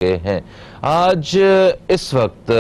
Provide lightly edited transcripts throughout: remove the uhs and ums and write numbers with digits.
ہیں آج اس وقت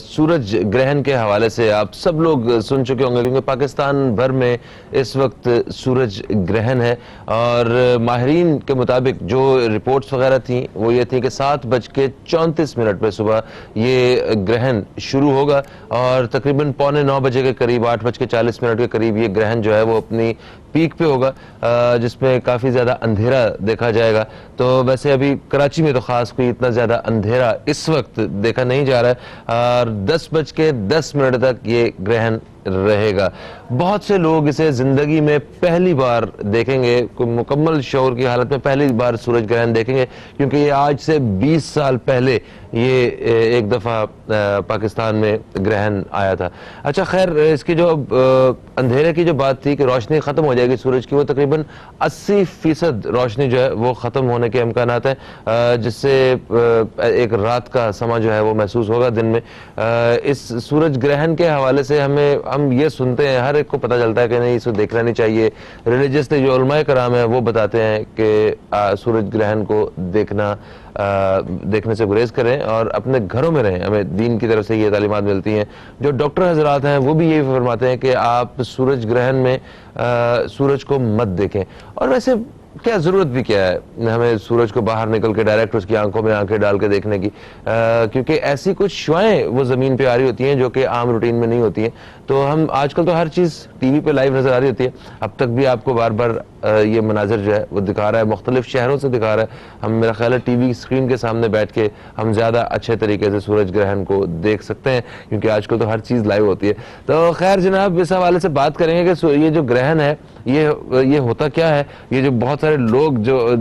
سورج گرہن کے حوالے سے آپ سب لوگ سن چکے ہوں گے کیونکہ پاکستان بھر میں اس وقت سورج گرہن ہے اور ماہرین کے مطابق جو رپورٹس وغیرہ تھیں وہ یہ تھی کہ 7:34 پہ صبح یہ گرہن شروع ہوگا اور تقریباً 8:45 بجے کے قریب 8:40 کے قریب یہ گرہن جو ہے وہ اپنی پیک پہ ہوگا جس میں کافی زیادہ اندھیرا دیکھا جائے گا. تو ویسے ابھی کراچی میں تو خاص کوئی اتنا زیادہ اندھیرا اس وقت دیکھا نہیں جا رہا ہے اور 10:10 تک یہ گرہن رہے گا. بہت سے لوگ اسے زندگی میں پہلی بار دیکھیں گے, کوئی مکمل شعور کی حالت میں پہلی بار سورج گرہن دیکھیں گے کیونکہ یہ آج سے 20 سال پہلے یہ ایک دفعہ پاکستان میں گرہن آیا تھا. اچھا خیر, اس کی جو اندھیرے کی جو بات تھی کہ روشنی ختم ہو جائے گی سورج کی, وہ تقریباً 80% روشنی جو ہے وہ ختم ہونے کے امکانات ہیں جس سے ایک رات کا سما جو ہے وہ محسوس ہوگا دن میں. اس سورج گرہن کے حوالے سے ہم یہ سنتے ہیں, ہر ایک کو پتہ چلتا ہے کہ نہیں اسے دیکھنا نہیں چاہیے. ریلیجسلی جو علماء کرام ہیں وہ بتاتے ہیں کہ سورج گرہن کو دیکھنے سے گریز کریں اور اپنے گھروں میں رہیں. ہمیں دین کی طرف سے یہ تعلیمات ملتی ہیں. جو ڈاکٹر حضرات ہیں وہ بھی یہی فرماتے ہیں کہ آپ سورج گرہن میں سورج کو مت دیکھیں. اور ویسے کیا ضرورت بھی کیا ہے ہمیں سورج کو باہر نکل کے ڈائریکٹ اس کی آنکھوں میں آنکھیں ڈال کے دیکھنے کی, کیونکہ ایسی کچھ شعائیں وہ زمین پہ آ رہی ہوتی ہیں جو کہ عام روٹین میں نہیں ہوتی ہیں. تو ہم آج کل تو ہر چیز ٹی وی پہ لائیو نظر آ رہی ہوتی ہے, اب تک بھی آپ کو بار بار یہ مناظر جو ہے وہ دکھا رہا ہے, مختلف شہروں سے دکھا رہا ہے. ہم میرا خیال ہے ٹی وی اسکرین کے سامنے بیٹھ کے ہم زیادہ اچھے طریقے سے سورج گرہن کو دیکھ سکتے ہیں کیونکہ آج کل تو ہر چیز لائیو ہوتی ہے. تو خیر جناب, اس حوالے سے بات کریں گے کہ یہ جو گرہن ہے یہ ہوتا کیا ہے. یہ جو بہت سارے لوگ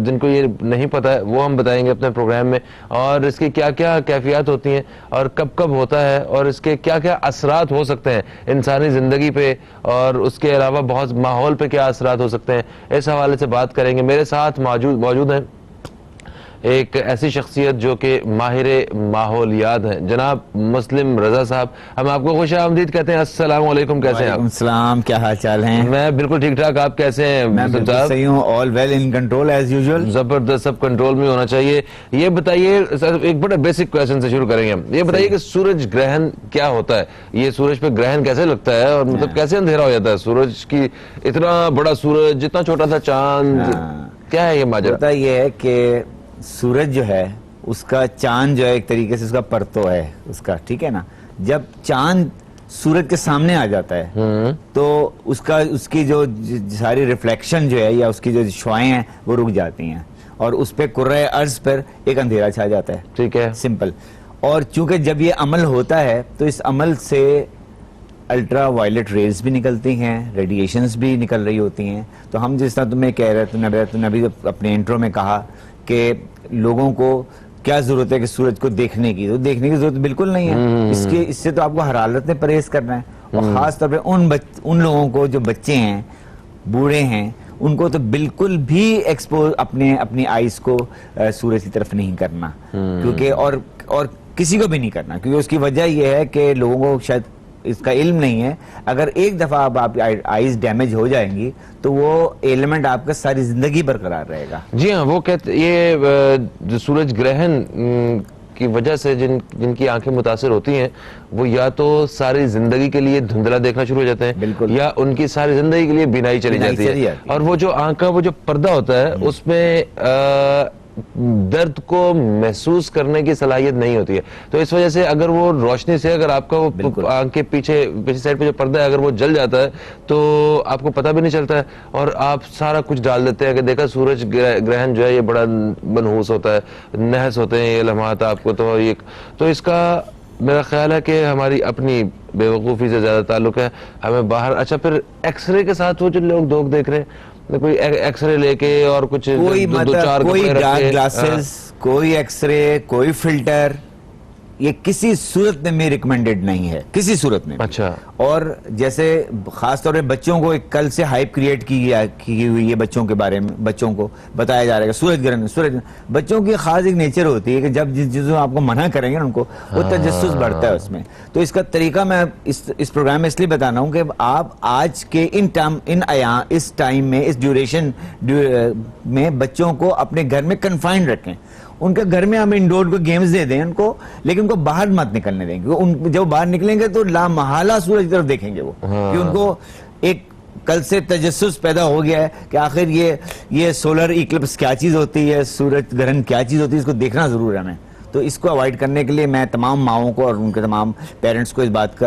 جن کو یہ نہیں پتا ہے وہ ہم بتائیں گے اپنے پروگرام میں, اور اس کی کیا کیا کیفیات ہوتی ہیں اور کب کب ہوتا ہے اور اس کے کیا کیا اثرات ہو سکتے ہیں انسانی زندگی پہ, اور اس کے علاوہ بہت ماحول پہ کیا اثرات ہو سکتے ہیں. اس حوالے سے بات کریں گے. میرے ساتھ موجود ہیں ایک ایسی شخصیت جو کہ ماہر ماحولیات ہیں, جناب مسلم رضا صاحب. ہم آپ کو خوش آمدید کہتے ہیں. السلام علیکم, کیسے ہیں آپ؟ السلام, کیا حال چال ہیں؟ میں بالکل ٹھیک ٹھاک, آپ کیسے ہیں؟ میں بالکل صحیح ہوں, all well in control as usual. زبردست, سب کنٹرول میں ہونا چاہیے. یہ بتائیے, ایک بڑا بیسک کویسچن سے شروع کریں گے ہم. یہ بتائیے کہ سورج گرہن کیا ہوتا ہے, یہ سورج پہ گرہن کیسے لگتا ہے اور مطلب کیسے اندھیرا ہو جاتا ہے سورج کی, اتنا بڑا سورج جتنا چھوٹا تھا چاند, کیا ہے یہ ماجرا؟ ہوتا یہ ہے کہ سورج جو ہے اس کا چاند جو ہے ایک طریقے سے اس کا پرتو ہے اس کا, ٹھیک ہے نا. جب چاند سورج کے سامنے آ جاتا ہے تو اس کی جو ساری ریفلیکشن جو ہے یا اس کی جو شعائیں ہیں وہ رک جاتی ہیں اور اس پہ کرۂ ارض پر ایک اندھیرا چھا جاتا ہے. ٹھیک ہے, سمپل. اور چونکہ جب یہ عمل ہوتا ہے تو اس عمل سے الٹرا وائلٹ ریز بھی نکلتی ہیں, ریڈیشنز بھی نکل رہی ہوتی ہیں. تو ہم جس طرح تمہیں کہہ رہے تھے, تم نے ابھی اپنے انٹرو میں کہا کہ لوگوں کو کیا ضرورت ہے کہ سورج کو دیکھنے کی, تو دیکھنے کی ضرورت بالکل نہیں ہے. اس سے تو آپ کو ہر حالت میں پرہیز کرنا ہے. اور خاص طور پہ ان لوگوں کو جو بچے ہیں, بوڑھے ہیں, ان کو تو بالکل بھی ایکسپوز اپنی آئیز کو سورج کی طرف نہیں کرنا, کیونکہ اور کسی کو بھی نہیں کرنا, کیونکہ اس کی وجہ یہ ہے کہ لوگوں کو شاید اس کا علم نہیں ہے. اگر ایک دفعہ آپ آئیز ڈیمیج ہو جائیں گی تو وہ ایلیمنٹ آپ کا ساری زندگی برقرار رہے گا. جی ہاں, وہ کہتے یہ جو سورج گرہن کی وجہ سے جن کی آنکھیں متاثر ہوتی ہیں وہ یا تو ساری زندگی کے لیے دھندلا دیکھنا شروع ہو جاتے ہیں, یا ان کی ساری زندگی کے لیے بینائی چلی جاتی ہے. اور وہ جو آنکھ کا وہ جو پردہ ہوتا ہے اس میں درد کو محسوس کرنے کی صلاحیت نہیں ہوتی ہے. تو اس وجہ سے اگر وہ روشنی سے اگر آپ کا وہ آنکھ کے پیچھے سائڈ پہ جو پردہ ہے اگر وہ جل جاتا ہے تو آپ کو پتہ بھی نہیں چلتا ہے اور آپ سارا کچھ ڈال دیتے ہیں کہ دیکھا سورج گرہن جو ہے یہ بڑا منحوس ہوتا ہے, نحس ہوتے ہیں یہ لمحات آپ کو. تو اس کا میرا خیال ہے کہ ہماری اپنی بے وقوفی سے زیادہ تعلق ہے. ہمیں باہر, اچھا پھر ایکس رے کے ساتھ وہ جو لوگ دیکھ رہے ہیں, کوئی ایکس رے لے کے اور کچھ کوئی ڈارک گلاسز, کوئی ایکس رے, کوئی فلٹر, یہ کسی صورت میں ریکمینڈڈ نہیں ہے, کسی صورت میں. اچھا. اور جیسے خاص طور پہ بچوں کو ایک کل سے ہائپ کریٹ کی ہوئی ہے بچوں کے بارے میں, بچوں کو بتایا جا رہا ہے کہ سورج بچوں کی خاص ایک نیچر ہوتی ہے کہ جب جس چیزوں آپ کو منع کریں گے ان کو وہ تجسس بڑھتا ہے اس میں. تو اس کا طریقہ میں اس پروگرام میں اس لیے بتانا ہوں کہ آپ آج کے اس ٹائم میں, اس ڈیوریشن میں بچوں کو اپنے گھر میں کنفائنڈ رکھیں, ان کے گھر میں ہم انڈور کو گیمز دے دیں ان کو, لیکن ان کو باہر مت نکلنے دیں گے. جب باہر نکلیں گے تو لا محالہ سورج کی طرف دیکھیں گے وہ, کہ ان کو ایک کل سے تجسس پیدا ہو گیا ہے کہ آخر یہ سولر ایکلپس کیا چیز ہوتی ہے, سورج گرہن کیا چیز ہوتی ہے, اس کو دیکھنا ضرور ہے ہمیں. تو اس کو اوائڈ کرنے کے لیے میں تمام ماؤں کو اور ان کے تمام پیرنٹس کو اس بات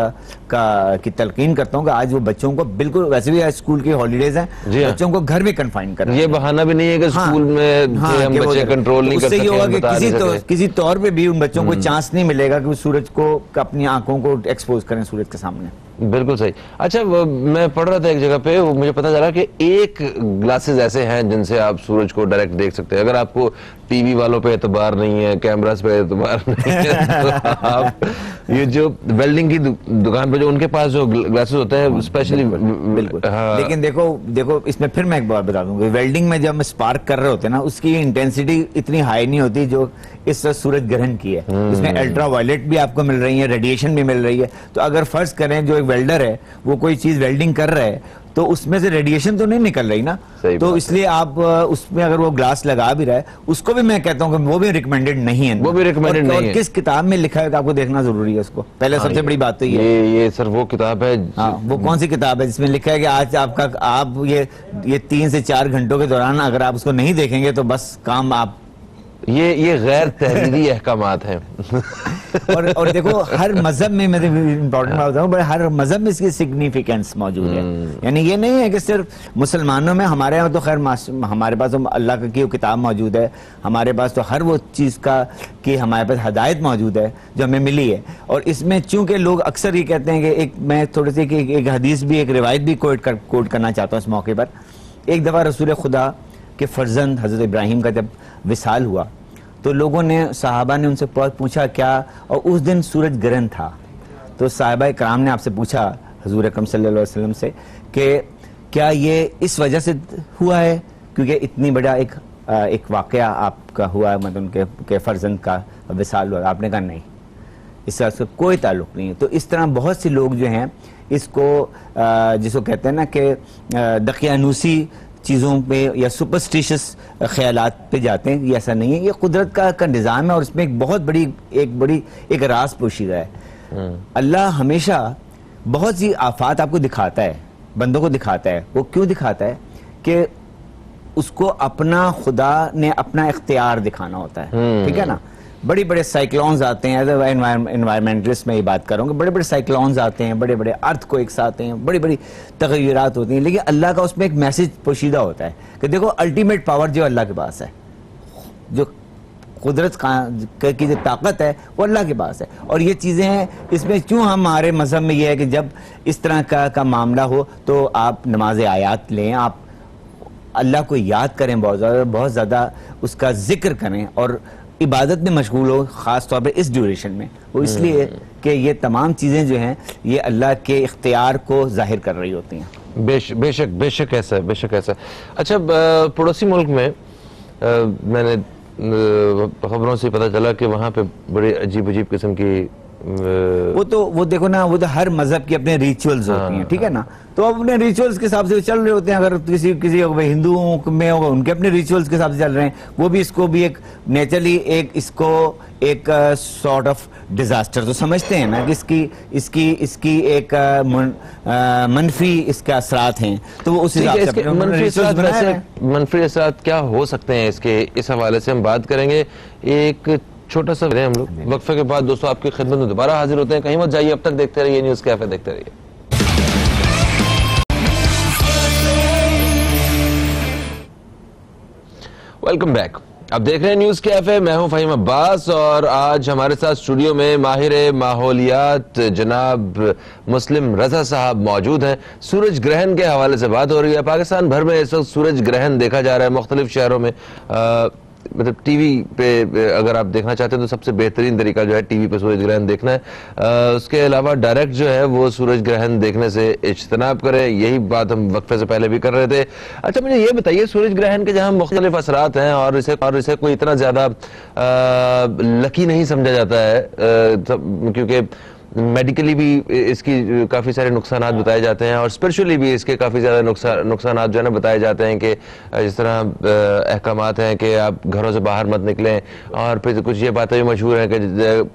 کی تلقین کرتا ہوں کہ آج وہ بچوں کو بالکل, ویسے بھی اسکول کی ہالیڈیز ہیں, بچوں کو گھر میں کنفائن کریں. یہ بہانہ بھی نہیں ہے کہ اسکول میں ہم بچے کنٹرول نہیں کر سکیں. اس سے یہ ہوگا کہ کسی طور پہ بھی ان بچوں کو چانس نہیں ملے گا کہ وہ سورج کو اپنی آنکھوں کو ایکسپوز کریں سورج کے سامنے. بالکل صحیح. اچھا میں پڑھ رہا تھا ایک جگہ پہ, مجھے پتا چلا کہ ایک گلاسز ایسے ہیں جن سے آپ سورج کو ڈائریکٹ دیکھ سکتے ہیں. اگر آپ کو ٹی وی والوں پہ اعتبار نہیں ہے, کیمراز پہ اعتبار نہیں ہے, تو آپ یہ جو ویلڈنگ کی دکان پہ جو ان کے پاس جو گلاسز ہوتے ہیں اسپیشلی. بالکل. لیکن دیکھو اس میں پھر میں ایک بات بتا دوں کہ ویلڈنگ میں جب ہم اسپارک کر رہے ہوتے ہیں نا, اس کی انٹینسٹی اتنی ہائی نہیں ہوتی جو اس وقت سورج گرہن کی ہے. اس میں الٹرا وائلٹ بھی آپ کو مل رہی ہے, ریڈیشن بھی مل رہی ہے. تو اگر فرض کریں جو ایک ویلڈر ہے وہ کوئی چیز ویلڈنگ کر رہا ہے تو اس میں سے ریڈیشن تو نہیں نکل رہی نا, تو اس لیے آپ اس میں اگر وہ گلاس لگا بھی رہا ہے اس کو بھی میں کہتا ہوں کہ وہ بھی ریکمینڈڈ نہیں ہے. وہ بھی ریکمینڈڈ نہیں ہے. کس کتاب میں لکھا ہے کہ آپ کو دیکھنا ضروری ہے اس کو, پہلے سب سے بڑی بات تو یہ سر وہ کتاب ہے. وہ کون سی کتاب ہے جس میں لکھا ہے کہ آج آپ یہ 3 سے 4 گھنٹوں کے دوران اگر آپ اس کو نہیں دیکھیں گے تو بس کام آپ, یہ غیر تحریری احکامات ہیں. اور دیکھو ہر مذہب میں میں امپورٹنٹ بات بتاؤں, ہر مذہب میں اس کی سگنیفیکینس موجود ہے. یعنی یہ نہیں ہے کہ صرف مسلمانوں میں, ہمارے یہاں تو خیر ہمارے پاس تو اللہ کی وہ کتاب موجود ہے, ہمارے پاس تو ہر وہ چیز کی ہمارے پاس ہدایت موجود ہے جو ہمیں ملی ہے. اور اس میں چونکہ لوگ اکثر یہ کہتے ہیں کہ میں تھوڑی سی ایک حدیث بھی, ایک روایت بھی کوٹ کرنا چاہتا ہوں اس موقع پر. ایک دفعہ رسول خدا کے فرزند حضرت ابراہیم کا جب وصال ہوا تو لوگوں نے, صحابہ نے ان سے پوچھا کیا, اور اس دن سورج گرہن تھا. تو صحابہ کرام نے آپ سے پوچھا حضور اکرم صلی اللہ علیہ وسلم سے کہ کیا یہ اس وجہ سے ہوا ہے کیونکہ اتنی بڑا ایک واقعہ آپ کا ہوا ہے, مطلب ان کے فرزند کا وصال ہوا. آپ نے کہا نہیں, اس سے کوئی تعلق نہیں ہے. تو اس طرح بہت سے لوگ جو ہیں اس کو جس کو کہتے ہیں نا کہ دقیانوسی چیزوں پہ یا سپرسٹیشس خیالات پہ جاتے ہیں. یہ ایسا نہیں ہے, یہ قدرت کا نظام ہے اور اس میں ایک بہت بڑی ایک راز پوشیدہ ہے. اللہ ہمیشہ بہت سی آفات آپ کو دکھاتا ہے, بندوں کو دکھاتا ہے. وہ کیوں دکھاتا ہے کہ اس کو اپنا, خدا نے اپنا اختیار دکھانا ہوتا ہے. ٹھیک ہے نا. بڑے بڑے سائیکلونز آتے ہیں, انوائرمنٹلسٹ میں یہ بات کروں کہ بڑے بڑے سائیکلونز آتے ہیں, بڑے بڑے ارتھ کو ایک ساتھ آتے ہیں, بڑی بڑی تغیرات ہوتی ہیں, لیکن اللہ کا اس میں ایک میسج پوشیدہ ہوتا ہے کہ دیکھو الٹیمیٹ پاور جو اللہ کے پاس ہے, جو قدرت کی جو طاقت ہے وہ اللہ کے پاس ہے. اور یہ چیزیں ہیں اس میں کیوں ہمارے مذہب میں یہ ہے کہ جب اس طرح کا معاملہ ہو تو آپ نماز آیات لیں, آپ اللہ کو یاد کریں, بہت زیادہ اس کا ذکر کریں اور عبادت میں مشغول ہو, خاص طور پہ اس ڈیوریشن میں. وہ اس لیے کہ یہ تمام چیزیں جو ہیں یہ اللہ کے اختیار کو ظاہر کر رہی ہوتی ہیں. بے شک ایسا ہے. اچھا, پڑوسی ملک میں میں نے خبروں سے پتہ چلا کہ وہاں پہ بڑے عجیب قسم کی وہ دیکھو نا, وہ تو ہر مذہب کی اپنے ریچولز ہوتی ہیں. ٹھیک ہے نا. تو اپنے ریچولز کے حساب سے چل رہے ہوتے ہیں. اگر کسی ہندوؤں میں ہوگا ان کے اپنے ریچولز کے حساب سے چل رہے ہیں. وہ بھی اس کو بھی ایک نیچرلی ایک سارٹ آف ڈیزاسٹر تو سمجھتے ہیں نا کہ اس کی ایک منفی اس کے اثرات ہیں. تو وہ اس حساب سے منفی اثرات کیا ہو سکتے ہیں اس حوالے سے ہم بات کریں گے. ایک چھوٹا سا ہم لوگ وقفے کے بعد دوستوں آپ کی خدمت میں دوبارہ حاضر ہوتے ہیں. کہیں مت جائیے, اب تک دیکھتے رہیے نیوز کیفے, دیکھتے رہیے. Welcome back. اب دیکھ رہے ہیں نیوز کیفے, میں ہوں فہیم عباس اور آج ہمارے ساتھ اسٹوڈیو میں ماہر ماحولیات جناب مسلم رضا صاحب موجود ہیں. سورج گرہن کے حوالے سے بات ہو رہی ہے. پاکستان بھر میں اس وقت سورج گرہن دیکھا جا رہا ہے مختلف شہروں میں. مطلب ٹی وی پہ اگر آپ دیکھنا چاہتے ہیں تو سب سے بہترین طریقہ جو ہے ٹی وی پہ سورج گرہن دیکھنا ہے. اس کے علاوہ ڈائریکٹ جو ہے وہ سورج گرہن دیکھنے سے اجتناب کریں. یہی بات ہم وقفے سے پہلے بھی کر رہے تھے. اچھا مجھے یہ بتائیے, سورج گرہن کے جہاں مختلف اثرات ہیں اور اسے کوئی اتنا زیادہ لکی نہیں سمجھا جاتا ہے کیونکہ میڈیکلی بھی اس کی کافی سارے نقصانات بتائے جاتے ہیں اور اسپرچولی بھی اس کے کافی زیادہ نقصانات جو ہے نا بتائے جاتے ہیں کہ جس طرح احکامات ہیں کہ آپ گھروں سے باہر مت نکلیں, اور پھر کچھ یہ باتیں بھی مشہور ہیں کہ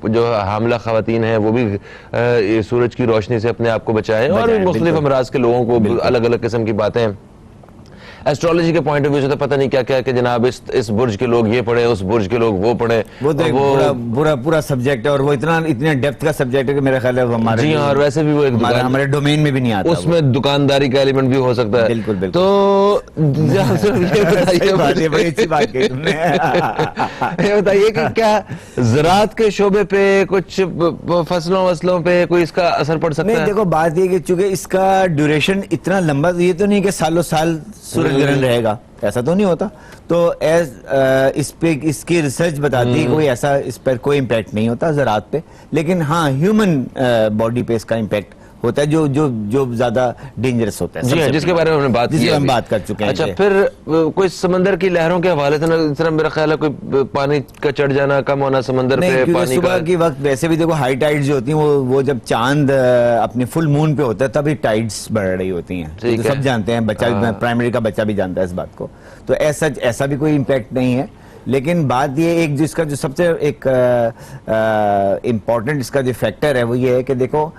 جو حاملہ خواتین ہیں وہ بھی سورج کی روشنی سے اپنے آپ کو بچائیں, اور بھی مختلف امراض کے لوگوں کو الگ الگ قسم کی باتیں ہیں. ایسٹرالوجی کے پوائنٹ آف ویو سے تو پتہ نہیں کیا کیا کہ جناب اس برج کے لوگ یہ پڑھیں, اس برج کے لوگ وہ پڑھیں, وہ تو پورا سبجیکٹ ہے, اور وہ اتنا ڈیپتھ کا سبجیکٹ ہے کہ میرا خیال ہے ہمارے جی ہاں, اور ویسے بھی وہ ہمارے ڈومین میں بھی نہیں آتا, اس میں دکانداری کا ایلیمنٹ بھی ہو سکتا ہے. بالکل بالکل. تو بڑی اچھی بات کہی تم نے. یہ بتائیے کہ کیا زراعت کے شعبے پہ کچھ فصلوں پہ کوئی اس کا اثر پڑ سکتا ہے؟ نہیں دیکھو بات یہ کہ چونکہ اس کا ڈیوریشن اتنا لمبا, یہ تو نہیں کہ سالوں سال سورج گرہن رہے گا, ایسا تو نہیں ہوتا. تو اس پہ اس کی ریسرچ بتاتی ہے کوئی ایسا اس پر کوئی امپیکٹ نہیں ہوتا زراعت پہ, لیکن ہاں ہیومن باڈی پہ اس کا امپیکٹ ہوتا ہے جو زیادہ ڈینجرس ہوتا ہے. جی ہاں, جس کے بارے میں ہم نے بات کر چکے ہیں. اچھا, پھر کوئی سمندر کی لہروں کے حوالے سے اس طرح میرا خیال ہے کوئی پانی کا چڑھ جانا, کم ہونا سمندر پہ پانی کا. صبح کی وقت ویسے بھی دیکھو ہائی ٹائڈز جو ہوتی ہیں وہ جب چاند اپنی فل مون پہ ہوتا ہے تبھی ٹائڈز بڑھ رہی ہوتی ہیں, تو سب جانتے ہیں, بچہ پرائمری کا بچہ بھی جانتا ہے اس بات کو. تو ایسا بھی کوئی امپیکٹ نہیں ہے. لیکن بات یہ ایک جو اس کا جو سب سے ایک امپورٹنٹ اس کا جو فیکٹر ہے وہ یہ ہے کہ دیکھو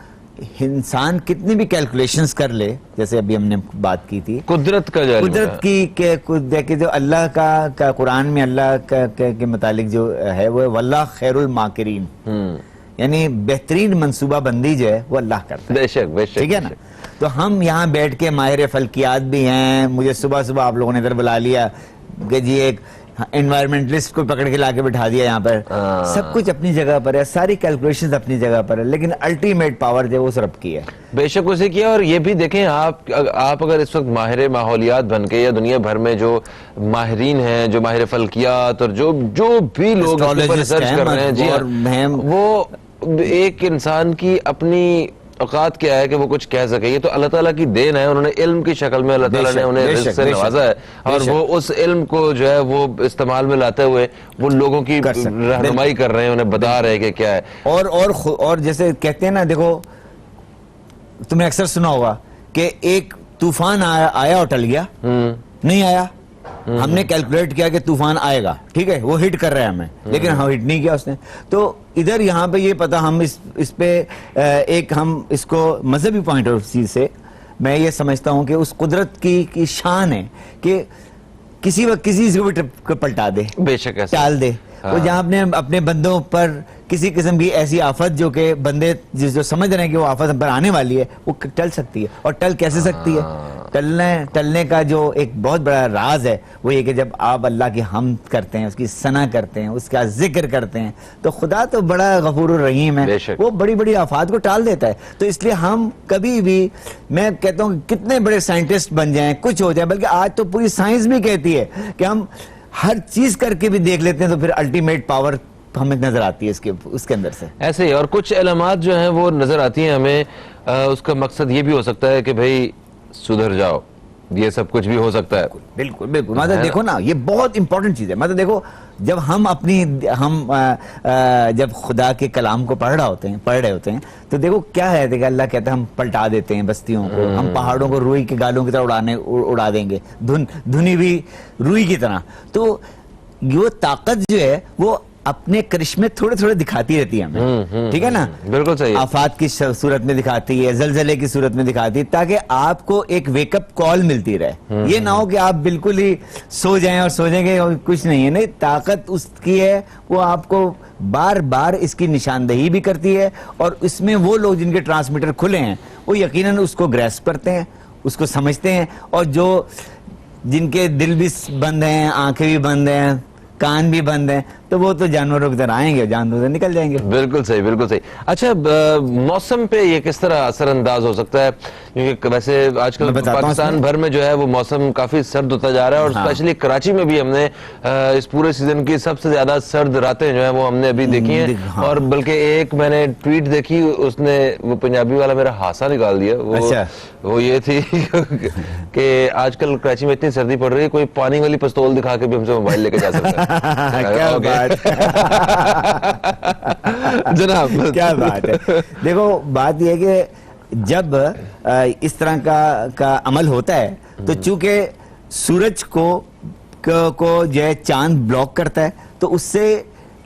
انسان کتنی بھی کیلکولیشنز کر لے, جیسے ابھی ہم نے بات کی تھی قدرت کی کہ جو اللہ کا قرآن میں اللہ کے متعلق جو ہے وہ واللہ خیر الماکرین, یعنی بہترین منصوبہ بندی جو ہے وہ اللہ کرتا ہے. بے شک بے شک, ٹھیک ہے نا. تو ہم یہاں بیٹھ کے ماہر فلکیات بھی ہیں, مجھے صبح آپ لوگوں نے ادھر بلا لیا کہ جی ایک انوائرمنٹلسٹ کو پکڑ کے لا کے بٹھا دیا یہاں پر, سب کچھ اپنی جگہ پر ہے, ساری کیلکولیشنز اپنی جگہ پر ہے, لیکن الٹیمیٹ پاور جو ہے وہ رب کی ہے. بے شک اسے کیا. اور یہ بھی دیکھیں آپ اگر اس وقت ماہر ماحولیات بن کے یا دنیا بھر میں جو ماہرین ہیں, جو ماہر فلکیات اور جو بھی لوگ ریسرچ کر رہے ہیں, جی وہ ایک انسان کی اپنی اوقات کیا ہے کہ وہ کچھ کہہ سکے. یہ تو اللہ تعالیٰ کی دین ہے, انہوں نے علم کی شکل میں اللہ تعالیٰ نے انہیں رزق سے نوازا ہے, اور وہ اس علم کو جو ہے وہ استعمال میں لاتے ہوئے وہ لوگوں کی رہنمائی کر رہے ہیں, انہیں بتا رہے ہیں کہ کیا ہے. اور جیسے کہتے ہیں نا, دیکھو تم نے اکثر سنا ہوگا کہ ایک طوفان آیا اور ٹل گیا, نہیں آیا, ہم نے کیلکولیٹ کیا کہ طوفان آئے گا, ٹھیک ہے, وہ ہٹ کر رہا ہے ہمیں, لیکن ہم ہٹ نہیں کیا اس نے. تو ادھر یہاں پہ یہ پتا ہم اس پہ ایک ہم اس کو مذہبی پوائنٹ آف ویو سے میں یہ سمجھتا ہوں کہ اس قدرت کی شان ہے کہ کسی وقت کسی کو بھی پلٹا دے, بے شک ٹال دے. وہ جہاں اپنے بندوں پر کسی قسم کی ایسی آفت جو کہ بندے جو سمجھ رہے ہیں کہ وہ آفت ہم پر آنے والی ہے, وہ ٹل سکتی ہے. اور ٹل کیسے سکتی ہے؟ ٹلنے کا جو ایک بہت بڑا راز ہے وہ یہ کہ جب آپ اللہ کی حمد کرتے ہیں, اس کی ثنا کرتے ہیں, اس کا ذکر کرتے ہیں, تو خدا تو بڑا غفور الرحیم ہے, وہ بڑی بڑی آفات کو ٹال دیتا ہے. تو اس لیے ہم کبھی بھی, میں کہتا ہوں کتنے بڑے سائنٹسٹ بن جائیں, کچھ ہو جائے, بلکہ آج تو پوری سائنس بھی کہتی ہے کہ ہم ہر چیز کر کے بھی دیکھ لیتے ہیں تو پھر الٹیمیٹ پاور ہمیں نظر آتی ہے اس کے اندر سے. ایسے ہی اور کچھ علامات جو ہیں وہ نظر آتی ہیں ہمیں, اس کا مقصد یہ بھی ہو سکتا ہے کہ بھئی سدھر جاؤ, یہ سب کچھ بھی ہو سکتا ہے. بالکل بالکل. مطلب دیکھو نا, یہ بہت امپورٹنٹ چیز ہے. مطلب دیکھو جب ہم جب خدا کے کلام کو پڑھ رہے ہوتے ہیں تو دیکھو کیا ہے, دیکھو اللہ کہتا ہے ہم پلٹا دیتے ہیں بستیوں کو, ہم پہاڑوں کو روئی کے گالوں کی طرح اڑا دیں گے, دھنی ہوئی روئی کی طرح. تو یہ طاقت جو ہے وہ اپنے کرشمے تھوڑے تھوڑے دکھاتی رہتی ہے ہمیں, ٹھیک ہے نا. بالکل صحیح. آفات کی صورت میں دکھاتی ہے, زلزلے کی صورت میں دکھاتی ہے, تاکہ آپ کو ایک ویک اپ کال ملتی رہے. یہ نہ ہو کہ آپ بالکل ہی سو جائیں اور سوچیں کہ کچھ نہیں ہے. نہیں, طاقت اس کی ہے, وہ آپ کو بار بار اس کی نشاندہی بھی کرتی ہے, اور اس میں وہ لوگ جن کے ٹرانسمیٹر کھلے ہیں وہ یقیناً اس کو گریسپ کرتے ہیں, اس کو سمجھتے ہیں, اور جن کے دل بھی بند ہیں, آنکھیں بھی بند ہیں, کان بھی بند ہیں, تو وہ تو جانوروں کی طرح آئیں گے, جانوروں سے نکل جائیں گے. بالکل صحیح, بالکل صحیح. اچھا, موسم پہ یہ کس طرح اثر انداز ہو سکتا ہے؟ کیونکہ ویسے آج کل پاکستان بھر میں جو ہے وہ موسم کافی سرد ہوتا جا رہا ہے, اور اسپیشلی کراچی میں بھی ہم نے اس پورے سیزن کی سب سے زیادہ سرد راتیں جو ہیں وہ ہم نے ابھی دیکھی ہیں. اور بلکہ ایک میں نے ٹویٹ دیکھی, اس نے وہ پنجابی والا میرا ہاسا نکال دیا. وہ یہ تھی کہ آج کل کراچی میں اتنی سردی پڑ رہی ہے, کوئی پانی والی پستول دکھا کے بھی ہم سے موبائل لے کے جا سکتا ہے. بات جناب کیا بات ہے. دیکھو بات یہ ہے کہ جب اس طرح کا عمل ہوتا ہے تو چونکہ سورج کو جو ہے چاند بلاک کرتا ہے تو اس سے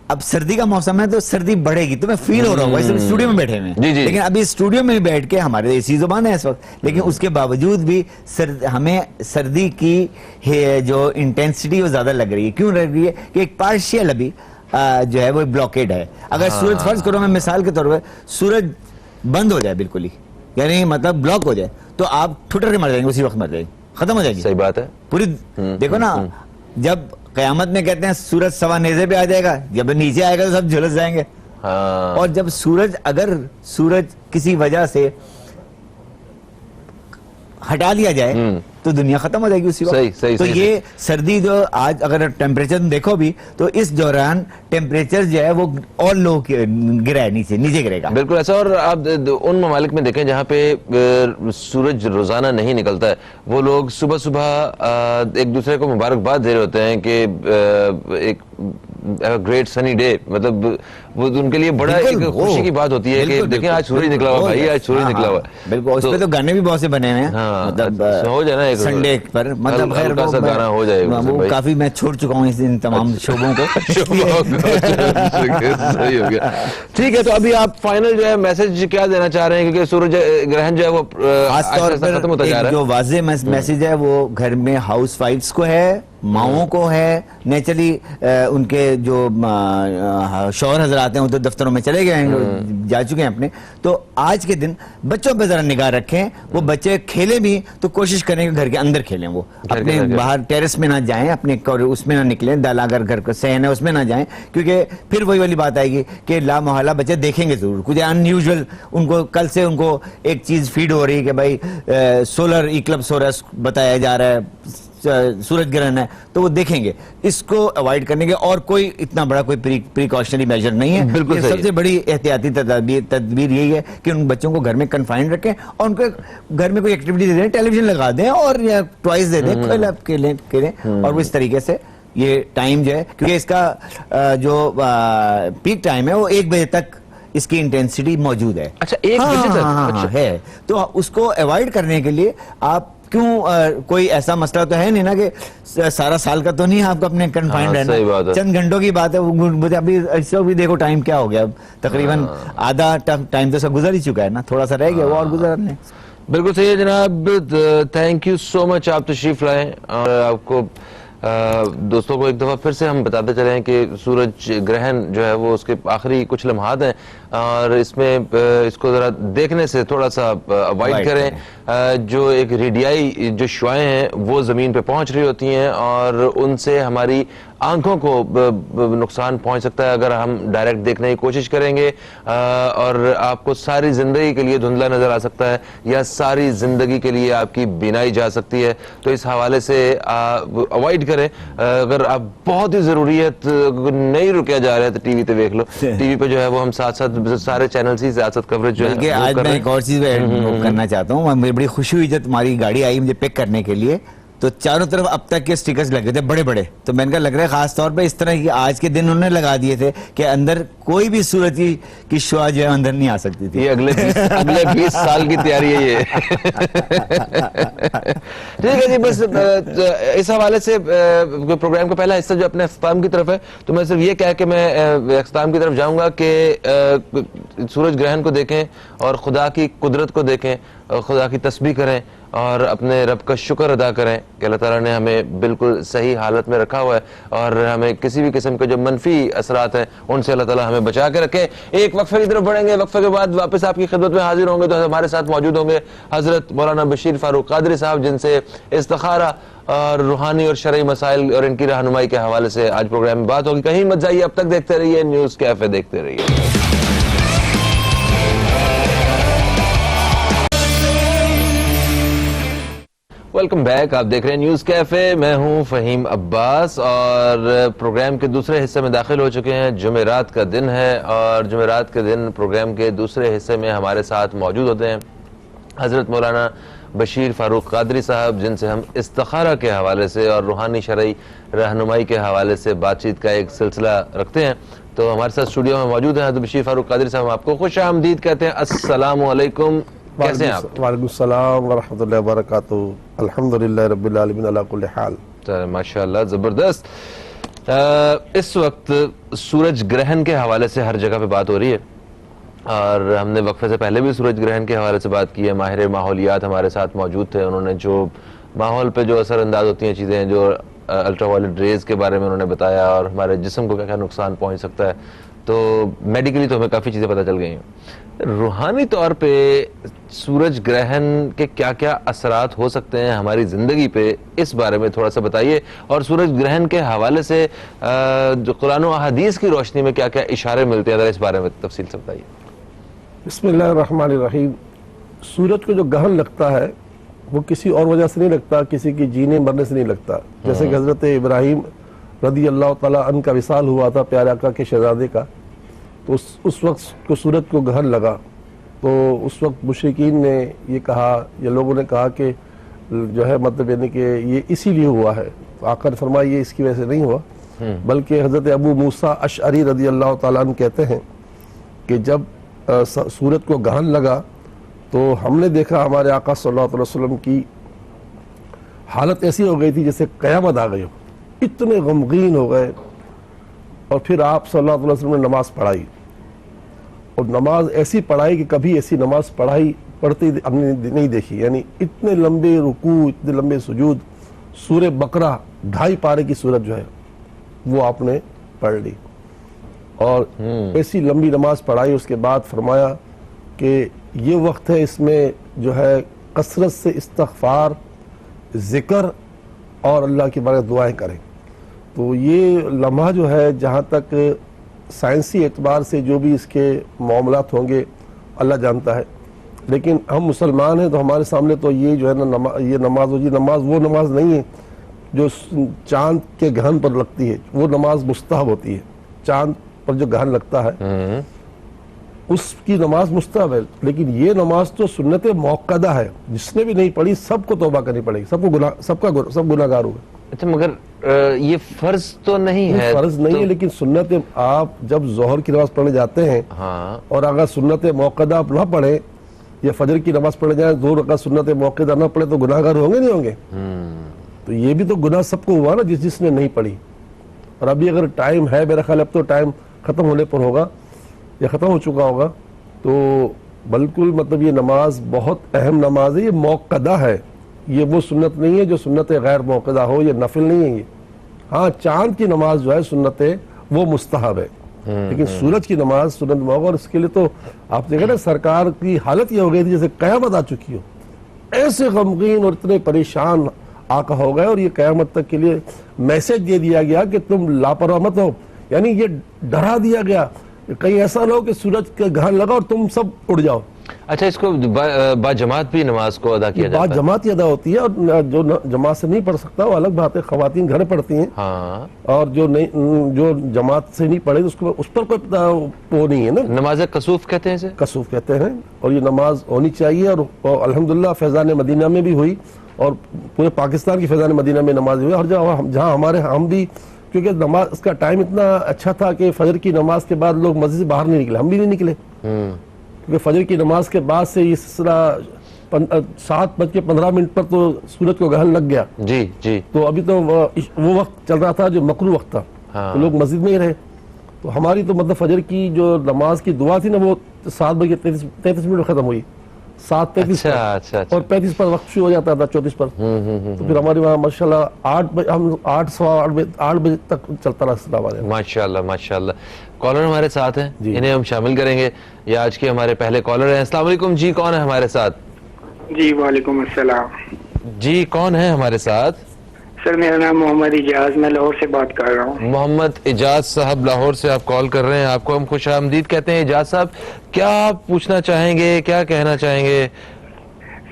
اب سردی کا موسم ہے تو سردی بڑھے گی. تمہیں فیل ہو رہا ہوگا اسٹوڈیو میں بیٹھے ہوئے ہیں, لیکن ابھی اسٹوڈیو میں بیٹھ کے ہمارے اے سی زبان ہے اس وقت, لیکن اس کے باوجود بھی ہمیں سردی کی جو انٹینسٹی وہ زیادہ لگ رہی ہے. کیوں لگ رہی ہے کہ ایک پارشل ابھی جو ہے وہ بلاکیڈ ہے. اگر سورج فرض کرو, میں مثال کے طور پہ سورج بند ہو جائے بالکل ہی, یعنی مطلب بلاک ہو جائے, تو آپ ٹھٹر کے مر جائیں گے, اسی وقت مر جائیں گے, ختم ہو جائے گی. صحیح بات ہے پوری دیکھو نا, جب قیامت میں کہتے ہیں سورج سوا نیزے پہ آ جائے گا, جب نیچے آئے گا تو سب جھلس جائیں گے. اور جب اگر سورج کسی وجہ سے ہٹا لیا جائے تو دنیا ختم ہو جائے گی اسی وقت. تو یہ سردی جو آج اگر ٹیمپریچر دیکھو بھی تو اس دوران ٹیمپریچر جو ہے وہ اور لو گرا ہے, نیچے گرے گا. بالکل ایسا. اور آپ ان ممالک میں دیکھیں جہاں پہ سورج روزانہ نہیں نکلتا ہے, وہ لوگ صبح صبح ایک دوسرے کو مبارکباد دے رہے ہوتے ہیں کہ ایک گریٹ سنی ڈے, مطلب وہ ان کے لیے بڑا ایک خوشی کی بات ہوتی ہے کہ دیکھیں آج سورج نکلا ہوا, بھائی آج سورج نکلا ہوا. بالکل, اس پہ تو گانے بھی بہت سے بنے ہوئے ہیں, مطلب ہو جائے نا ایک سنڈے پر, مطلب خیر گانا ہو جائے وہ کافی میں چھوڑ چکا ہوں ان تمام شعبوں کو. صحیح ہو گیا. ٹھیک ہے, تو ابھی آپ فائنل جو ہے میسج کیا دینا چاہ رہے ہیں, کیونکہ سورج گرہن جو ہے وہ خاص طور پر جو واضح میسج ہے وہ گھر میں ہاؤس وائفز کو ہے, ماؤں کو ہے. نیچرلی ان کے جو شوہر حضرات ہیں وہ تو دفتروں میں چلے گئے ہیں, جا چکے ہیں اپنے, تو آج کے دن بچوں پہ ذرا نگاہ رکھیں. وہ بچے کھیلیں بھی تو کوشش کریں کہ گھر کے اندر کھیلیں, وہ اپنے باہر ٹیرس میں نہ جائیں, اپنے اس میں نہ نکلیں, دالا اگر گھر کا صحن ہے اس میں نہ جائیں, کیونکہ پھر وہی والی بات آئے گی کہ لا محالہ بچے دیکھیں گے ضرور کچھ ان یوزول. ان کو کل سے ان کو ایک چیز فیڈ ہو رہی ہے کہ بھائی سولر ایکلپس ہو رہا ہے, بتایا جا رہا ہے سورج گرہن ہے, تو وہ دیکھیں گے. اس کو اوائڈ کرنے کے اور کوئی اتنا بڑا کوئی پریکاشنری میجر نہیں ہے. بالکل سب سے بڑی احتیاطی تدبیر یہی ہے کہ ان بچوں کو گھر میں کنفائنڈ رکھیں اور ان کو گھر میں کوئی ایکٹیویٹی دے دیں, ٹیلی ویژن لگا دیں اور ٹوائز دے دیں, کھیلیں. اور وہ اس طریقے سے یہ ٹائم جو ہے, کیونکہ اس کا جو پیک ٹائم ہے وہ 1 بجے تک اس کی انٹینسٹی موجود ہے. اچھا, 1 بجے تک ہے, تو اس کو اوائڈ کرنے کے لیے آپ کیوں کوئی ایسا مسئلہ تو ہے نہیں نا کہ سارا سال کا تو نہیں آپ کو اپنے کنفائنڈ رہنا, چند گھنٹوں کی بات ہے. مجھے ابھی ایسا بھی دیکھو ٹائم کیا ہو گیا, اب تقریباً آدھا ٹائم تو سب گزر ہی چکا ہے نا, تھوڑا سا رہ گیا وہ اور گزرنے. بالکل صحیح ہے جناب, تھینک یو سو مچ, آپ تشریف لائیں. اور آپ کو دوستوں کو ایک دفعہ پھر سے ہم بتاتے چلے ہیں کہ سورج گرہن جو ہے وہ اس کے آخری کچھ لمحات ہیں, اور اس میں اس کو ذرا دیکھنے سے تھوڑا سا اوائڈ کریں. جو ایک ریڈیائی جو شعاعیں ہیں وہ زمین پہ پہنچ رہی ہوتی ہیں, اور ان سے ہماری آنکھوں کو نقصان پہنچ سکتا ہے اگر ہم ڈائریکٹ دیکھنے کی کوشش کریں گے, اور آپ کو ساری زندگی کے لیے دھندلا نظر آ سکتا ہے, یا ساری زندگی کے لیے آپ کی بینائی جا سکتی ہے. تو اس حوالے سے اوائڈ کریں. اگر آپ بہت ہی ضروریت نہیں رکیا جا رہا ہے تو ٹی وی پہ دیکھ لو, ٹی وی پہ جو ہے وہ ہم ساتھ ساتھ سارے چینلز ہی زیادت کوریج جو ہے. آج میں ایک اور چیز کرنا چاہتا ہوں, مجھے بڑی خوشی ہوئی جب تمہاری گاڑی آئی مجھے پک کرنے کے لیے, تو چاروں طرف اب تک کے سٹیکرز لگے تھے بڑے بڑے, تو میں نے کہا لگ رہا ہے خاص طور پہ اس طرح کی آج کے دن انہوں نے لگا دیے تھے کہ اندر کوئی بھی سورج کی شعاع جو ہے اندر نہیں آ سکتی تھی. یہ اگلے 20 سال کی تیاری ہے یہ. ٹھیک ہے جی, بس اس حوالے سے پروگرام کا پہلا حصہ جو اپنے اختتام کی طرف ہے, تو میں صرف یہ کہہ کہ میں اختتام کی طرف جاؤں گا کہ سورج گرہن کو دیکھیں اور خدا کی قدرت کو دیکھیں, خدا کی تسبیح کریں اور اپنے رب کا شکر ادا کریں کہ اللہ تعالیٰ نے ہمیں بالکل صحیح حالت میں رکھا ہوا ہے, اور ہمیں کسی بھی قسم کے جو منفی اثرات ہیں ان سے اللہ تعالیٰ ہمیں بچا کے رکھے. ایک وقفے کی طرف بڑھیں گے, وقفے کے بعد واپس آپ کی خدمت میں حاضر ہوں گے. تو ہمارے ساتھ موجود ہوں گے حضرت مولانا بشیر فاروق قادری صاحب, جن سے استخارہ اور روحانی اور شرعی مسائل اور ان کی رہنمائی کے حوالے سے آج پروگرام میں بات ہوگی. کہیں مت جائیے, اب تک دیکھتے رہیے نیوز کیفے, دیکھتے رہیے. ویلکم بیک, آپ دیکھ رہے ہیں نیوز کیفے, میں ہوں فہیم عباس, اور پروگرام کے دوسرے حصے میں داخل ہو چکے ہیں. جمعرات کا دن ہے, اور جمعرات کے دن پروگرام کے دوسرے حصے میں ہمارے ساتھ موجود ہوتے ہیں حضرت مولانا بشیر فاروق قادری صاحب، جن سے ہم استخارہ کے حوالے سے اور روحانی شرعی رہنمائی کے حوالے سے بات چیت کا ایک سلسلہ رکھتے ہیں. تو ہمارے ساتھ اسٹوڈیو میں موجود ہیں. تو بشیر فاروق قادری صاحب آپ کو خوش آمدید کہتے ہیں. السلام علیکم، کیسے ہیں آپ؟ وعلیکم السلام ورحمۃ اللہ وبرکاتہ. الحمدللہ رب العالمین علی کل حال. ماشاءاللہ، زبردست. اس وقت سورج گرہن کے حوالے سے ہر جگہ پہ بات ہو رہی ہے، اور ہم نے وقفے سے پہلے بھی سورج گرہن کے حوالے سے بات کی ہے. ماہر ماحولیات ہمارے ساتھ موجود تھے. انہوں نے جو ماحول پہ جو اثر انداز ہوتی ہیں چیزیں، جو الٹرا وائلٹ ریز کے بارے میں انہوں نے بتایا، اور ہمارے جسم کو کیا کیا نقصان پہنچ سکتا ہے. تو میڈیکلی تو ہمیں کافی چیزیں پتہ چل گئی ہیں. روحانی طور پہ سورج گرہن کے کیا کیا اثرات ہو سکتے ہیں ہماری زندگی پہ، اس بارے میں تھوڑا سا بتائیے. اور سورج گرہن کے حوالے سے جو قرآن و احادیث کی روشنی میں کیا کیا اشارے ملتے ہیں، اگر اس بارے میں تفصیل سے بتائیے. بسم اللہ الرحمن الرحیم. سورج کو جو گرہن لگتا ہے وہ کسی اور وجہ سے نہیں لگتا، کسی کی جینے مرنے سے نہیں لگتا. جیسے کہ حضرت ابراہیم رضی اللہ تعالیٰ عنہ کا وصال ہوا تھا پیارے آقا کے شہزادے کا، تو اس وقت کو سورج کو گرہن لگا. تو اس وقت مشرکین نے یہ کہا، یا لوگوں نے کہا کہ جو ہے مطلب یعنی کہ یہ اسی لیے ہوا ہے. تو آقا نے فرمایا یہ اس کی وجہ سے نہیں ہوا، بلکہ حضرت ابو موسیٰ اشعری رضی اللہ تعالیٰ عنہ کہتے ہیں کہ جب سورج کو گرہن لگا تو ہم نے دیکھا ہمارے آقا صلی اللہ علیہ وسلم کی حالت ایسی ہو گئی تھی جیسے قیامت آ گئی ہو. اتنے غمگین ہو گئے. اور پھر آپ صلی اللہ علیہ وسلم نے نماز پڑھائی، اور نماز ایسی پڑھائی کہ کبھی ایسی نماز پڑھتی ہم نے نہیں دیکھی. یعنی اتنے لمبے رکوع، اتنے لمبے سجود. سورہ بقرہ 2.5 پارے کی سورت جو ہے وہ آپ نے پڑھ لی، اور ایسی لمبی نماز پڑھائی. اس کے بعد فرمایا کہ یہ وقت ہے، اس میں جو ہے کثرت سے استغفار، ذکر اور اللہ کی بارگاہ دعائیں کریں. تو یہ لمحہ جو ہے، جہاں تک سائنسی اعتبار سے جو بھی اس کے معاملات ہوں گے اللہ جانتا ہے، لیکن ہم مسلمان ہیں تو ہمارے سامنے تو یہ جو ہے نا یہ نماز وہ نماز نہیں ہے جو چاند کے گرہن پر لگتی ہے. وہ نماز مستحب ہوتی ہے. چاند پر جو گرہن لگتا ہے اس کی نماز مستحب ہے، لیکن یہ نماز تو سنت موقدہ ہے. جس نے بھی نہیں پڑھی سب کو توبہ کرنی پڑے گی، سب گناہ گار ہوئے. اچھا، مگر یہ فرض تو نہیں ہے. فرض نہیں ہے، لیکن سنت آپ جب ظہر کی نماز پڑھنے جاتے ہیں اور اگر سنت موقدہ آپ نہ پڑھیں، یا فجر کی نماز پڑھنے جائیں، 2 رکعت سنت موقدہ نہ پڑھے تو گناہ گار ہوں گے نہیں ہوں گے؟ تو یہ بھی تو گناہ سب کو ہوا نا جس نے نہیں پڑھی. اور ابھی اگر ٹائم ہے، میرا خیال اب تو ٹائم ختم ہونے پر ہوگا یا ختم ہو چکا ہوگا، تو بالکل مطلب یہ نماز بہت اہم نماز ہے. یہ موقدہ ہے، یہ وہ سنت نہیں ہے جو سنت غیر موقدہ ہو. یہ نفل نہیں ہے. یہ ہاں چاند کی نماز جو ہے سنت وہ مستحب ہے، لیکن سورج کی نماز سنت موقع. اور اس کے لیے تو آپ دیکھیں نا سرکار کی حالت یہ ہو گئی تھی جیسے قیامت آ چکی ہو. ایسے غمگین اور اتنے پریشان آقا ہو گئے، اور یہ قیامت تک کے لیے میسج دے دیا گیا کہ تم لاپرواہ مت ہو. یعنی یہ ڈرا دیا گیا کہ کہیں ایسا نہ ہو کہ سورج کا گرہن لگا اور تم سب اڑ جاؤ. اچھا، اس کو با جماعت بھی نماز کو ادا کیا جاتا ہے؟ با جماعت ادا ہوتی ہے، اور جو جماعت سے نہیں پڑھ سکتا وہ الگ بات ہے. خواتین گھر پڑھتی ہیں، اور جو جماعت سے نہیں پڑھے اس پر کوئی وہ نہیں ہے نا. نماز کسوف کہتے ہیں اسے؟ کسوف کہتے ہیں. اور یہ نماز ہونی چاہیے، اور الحمدللہ فیضان مدینہ میں بھی ہوئی، اور پورے پاکستان کی فیضان مدینہ میں نماز ہوئی. اور جہاں ہم بھی، کیونکہ نماز اس کا ٹائم اتنا اچھا تھا کہ فجر کی نماز کے بعد لوگ مسجد سے باہر نہیں نکلے. ہم بھی نہیں نکلے، کیونکہ فجر کی نماز کے بعد سے یہ سلسلہ 7:15 پر تو سورج کو گرہن لگ گیا. جی. تو ابھی تو وہ وقت چل رہا تھا جو مکروہ وقت تھا، تو لوگ مسجد میں ہی رہے. تو ہماری تو مطلب فجر کی جو نماز کی دعا تھی نا وہ 7:33 ختم ہوئی. 7:33 اور 35 پر وقت شروع ہو جاتا تھا، 34 پر. تو پھر ہمارے وہاں ماشاءاللہ 8 بجے تک چلتا رہا. ماشاءاللہ. کالر ہمارے ساتھ ہیں، انہیں ہم شامل کریں گے. یہ آج کے ہمارے پہلے کالر ہیں. السلام علیکم جی، کون ہے ہمارے ساتھ؟ جی وعلیکم السلام. جی کون ہے ہمارے ساتھ؟ سر میرا نام محمد اجاز، میں لاہور سے بات کر رہا ہوں. محمد اجاز صاحب لاہور سے آپ کال کر رہے ہیں، آپ کو ہم خوش آمدید کہتے ہیں. اجاز صاحب کیا آپ پوچھنا چاہیں گے، کیا کہنا چاہیں گے؟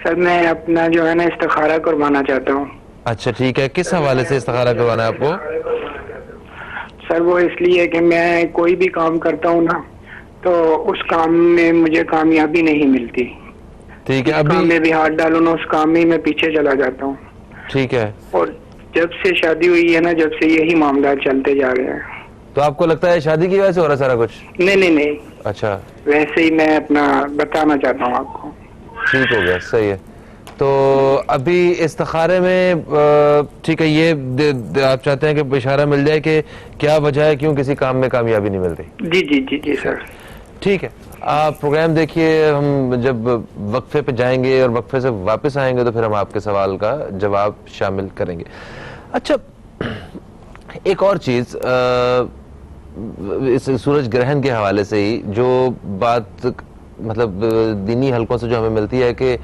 سر میں اپنا جو ہے نا استخارہ کروانا چاہتا ہوں. اچھا ٹھیک ہے، کس حوالے سے استخارہ کروانا ہے آپ کو؟ سر وہ اس لیے کہ میں کوئی بھی کام کرتا ہوں نا تو اس کام میں مجھے کامیابی نہیں ملتی. ٹھیک ہے. جس کام ابھی میں بھی ہاتھ ڈالوں نا اس کام میں پیچھے چلا جاتا ہوں. ٹھیک ہے. اور جب سے شادی ہوئی ہے نا جب سے یہی معاملات چلتے جا رہے ہیں. تو آپ کو لگتا ہے شادی کی وجہ سے ہو رہا سارا کچھ؟ نہیں اچھا ویسے ہی میں اپنا بتانا چاہتا ہوں آپ کو. ٹھیک ہو گیا, صحیح ہے. تو ابھی استخارے میں ٹھیک ہے, یہ آپ چاہتے ہیں کہ اشارہ مل جائے کہ کیا وجہ ہے کیوں کسی کام میں کامیابی نہیں ملتی؟ جی سر. ٹھیک ہے, آپ پروگرام دیکھیے. ہم جب وقفے پہ جائیں گے اور وقفے سے واپس آئیں گے تو پھر ہم آپ کے سوال کا جواب شامل کریں گے. اچھا, ایک اور چیز اس سورج گرہن کے حوالے سے ہی جو بات مطلب دینی حلقوں سے جو ہمیں ملتی ہے کہ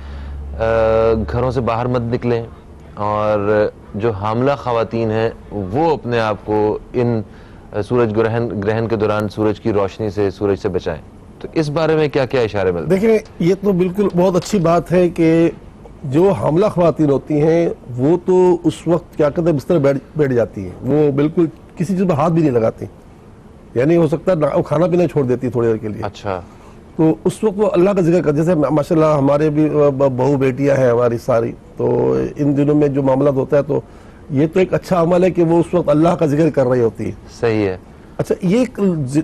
گھروں سے باہر مت نکلیں, اور جو حاملہ خواتین ہیں وہ اپنے آپ کو ان سورج گرہن کے دوران سورج کی روشنی سے, سورج سے بچائیں. تو اس بارے میں کیا کیا اشارے ملتے ہیں؟ دیکھیں, یہ تو بالکل بہت اچھی بات ہے کہ جو حاملہ خواتین ہوتی ہیں وہ تو اس وقت کیا کہتے ہیں بستر بیٹھ جاتی ہیں, وہ بالکل کسی چیز پہ ہاتھ بھی نہیں لگاتی, یعنی ہو سکتا ہے وہ کھانا پینا چھوڑ دیتی تھوڑی دیر کے لیے. اچھا. تو اس وقت وہ اللہ کا ذکر کر, جیسے ماشاءاللہ ہمارے بھی بہو بیٹیاں ہیں ہماری ساری, تو ان دنوں میں جو معاملات ہوتا ہے تو یہ تو ایک اچھا عمل ہے کہ وہ اس وقت اللہ کا ذکر کر رہی ہوتی ہے. صحیح ہے. اچھا, یہ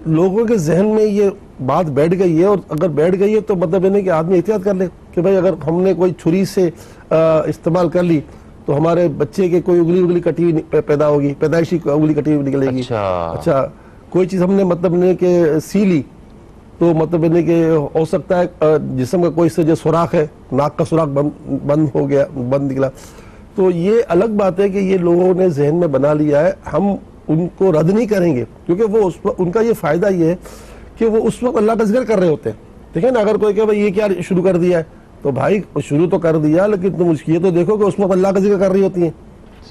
لوگوں کے ذہن میں یہ بات بیٹھ گئی ہے, اور اگر بیٹھ گئی ہے تو مطلب یہ نہیں کہ آدمی احتیاط کر لے کہ بھائی اگر ہم نے کوئی چھری سے استعمال کر لی تو ہمارے بچے کے کوئی انگلی کٹی ہوئی پیدا ہوگی, پیدائشی انگلی کٹی ہوئی نکلے گی. اچھا, کوئی چیز ہم نے مطلب نہیں کہ سی لی تو مطلب نہیں کہ ہو سکتا ہے جسم کا کوئی سے جو سوراخ ہے, ناک کا سوراخ بند ہو گیا, بند نکلا. تو یہ الگ بات ہے کہ یہ لوگوں نے ذہن میں بنا لیا ہے, ہم ان کو رد نہیں کریں گے کیونکہ وہ ان کا یہ فائدہ یہ ہے کہ وہ اس وقت اللہ کا ذکر کر رہے ہوتے ہیں. دیکھیں نا, اگر کوئی کہ بھائی یہ کیا شروع کر دیا ہے, تو بھائی شروع تو کر دیا لیکن تم یہ تو دیکھو کہ اس وقت اللہ کا ذکر کر رہی ہوتی ہیں.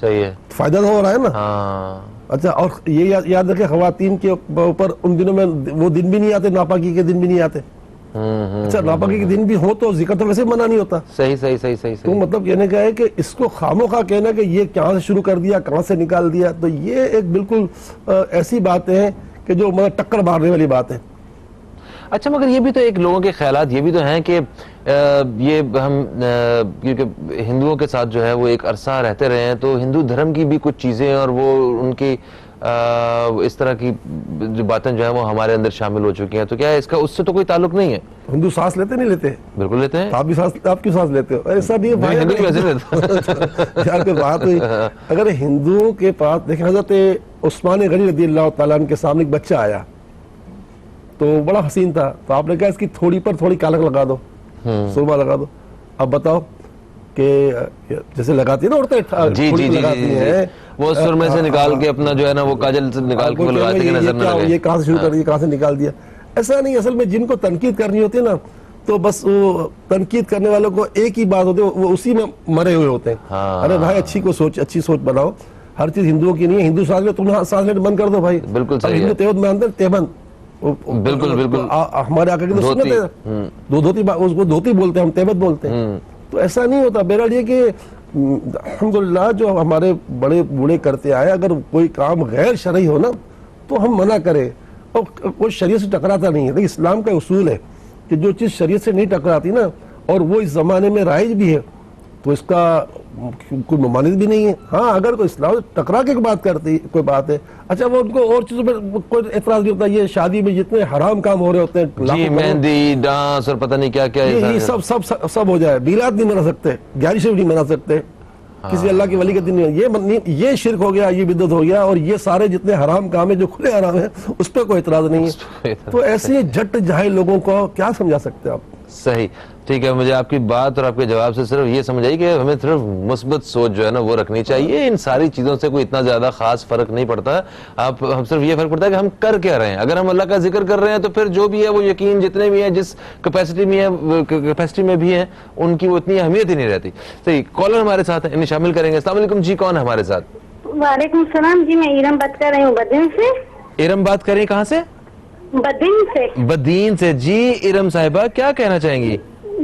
صحیح ہے, فائدہ تو ہو رہا ہے نا. ہاں. اچھا, اور یہ یاد رکھیں خواتین کے اوپر ان دنوں میں وہ دن بھی نہیں آتے, ناپاکی کے دن بھی نہیں آتے. اچھا, ناپاکی کے دن بھی ہو تو ذکر تو ویسے منع نہیں ہوتا. صحیح. تو مطلب کہنے کا ہے کہ اس کو خاموخواہ کہنا کہ یہ کہاں سے شروع کر دیا, کہاں سے نکال دیا, تو یہ ایک بالکل ایسی باتیں ہیں کہ جو مطلب ٹکر مارنے والی بات ہے. اچھا, مگر یہ بھی تو ایک لوگوں کے خیالات یہ بھی تو ہیں کہ یہ ہم کیونکہ ہندوؤں کے ساتھ جو ہے وہ ایک عرصہ رہتے رہے ہیں تو ہندو دھرم کی بھی کچھ چیزیں اور وہ ان کی اس طرح کی جو باتیں جو ہیں وہ ہمارے اندر شامل ہو چکی ہیں. تو کیا اس کا اس سے تو کوئی تعلق نہیں ہے؟ ہندو سانس لیتے نہیں لیتے؟ بالکل لیتے ہیں. آپ بھی سانس, آپ کی سانس لیتے ہو؟ ایسا نہیں ہے ہندو ویسے لیتے یار کوئی بات ہوئی. اگر ہندوؤں کے پاس دیکھیں, حضرت عثمان غنی رضی اللہ تعالیٰ عنہ کے سامنے ایک بچہ آیا تو بڑا حسین تھا, تو آپ نے کہا اس کی تھوڑی پر تھوڑی کالک لگا دو, سرما لگا دو. اب بتاؤ کہ جیسے لگاتی ہے نا عورتیں, جی وہ سرمے سے نکال کے اپنا جو ہے نا وہ کاجل سے نکال کے لگاتے ہیں نظر نہ لگے. یہ کہاں سے شروع کر دیا, کہاں سے نکال دیا. ایسا نہیں, اصل میں جن کو تنقید کرنی ہوتی ہے نا تو بس وہ تنقید کرنے والوں کو ایک ہی بات ہوتی ہے, وہ اسی میں مرے ہوئے ہوتے ہیں. ارے بھائی اچھی سوچ بناؤ, ہر چیز ہندوؤں کی نہیں ہے. ہندو سانس لے, تم سانس لینا بند کر دو بھائی. بالکل صحیح. ہندو تیبند میں اندر تیبند, بالکل ہمارے آقا کی تو سنت ہے, اس کو دھوتی بولتے ہیں, ہم تیبت بولتے ہیں. تو ایسا نہیں ہوتا. بہرحال یہ کہ الحمدللہ جو ہمارے بڑے بوڑھے کرتے آئے, اگر کوئی کام غیر شرعی ہو نا تو ہم منع کریں, اور کوئی شریعت سے ٹکراتا نہیں ہے. لیکن اسلام کا اصول ہے کہ جو چیز شریعت سے نہیں ٹکراتی نا اور وہ اس زمانے میں رائج بھی ہے تو اس کا کوئی ممانعت بھی نہیں ہے. ہاں, اگر کوئی اسلام سے ٹکرا کے بات کرتی کوئی بات ہے, اچھا وہ ان کو اور چیزوں پہ کوئی اعتراض نہیں ہوتا. یہ شادی میں جتنے حرام کام ہو رہے ہوتے ہیں, جی مہندی, ڈانس اور پتہ نہیں کیا کیا, یہ سب ہو جائے. میلاد نہیں منا سکتے, 11 شریف نہیں منا سکتے, کسی اللہ کے ولی کے دن نہیں. یہ شرک ہو گیا, یہ بدعت ہو گیا, اور یہ سارے جتنے حرام کام ہیں جو کھلے حرام ہیں اس پہ کوئی اعتراض نہیں ہے. تو ایسے جھٹ جاہل لوگوں کو کیا سمجھا سکتے آپ؟ صحیح, ٹھیک ہے. مجھے آپ کی بات اور آپ کے جواب سے صرف یہ سمجھ آئی کہ ہمیں صرف مثبت سوچ جو ہے نا وہ رکھنی چاہیے. ان ساری چیزوں سے کوئی اتنا زیادہ خاص فرق نہیں پڑتا. ہم صرف یہ فرق پڑتا ہے کہ ہم کر کیا رہے ہیں. اگر ہم اللہ کا ذکر کر رہے ہیں تو پھر جو بھی ہے وہ یقین جتنے بھی ہیں, جس کیپیسٹی میں بھی ہیں, ان کی وہ اتنی اہمیت ہی نہیں رہتی. صحیح. کالر ہمارے ساتھ ہیں, انہیں شامل کریں گے. السلام علیکم جی, کون ہے ہمارے ساتھ؟ وعلیکم السلام جی, میں ارم بات کر رہی ہوں بدین سے. ارم بات کریں, کہاں سے؟ بدین سے. بدین سے. جی ارم صاحبہ, کیا کہنا چاہیں گی؟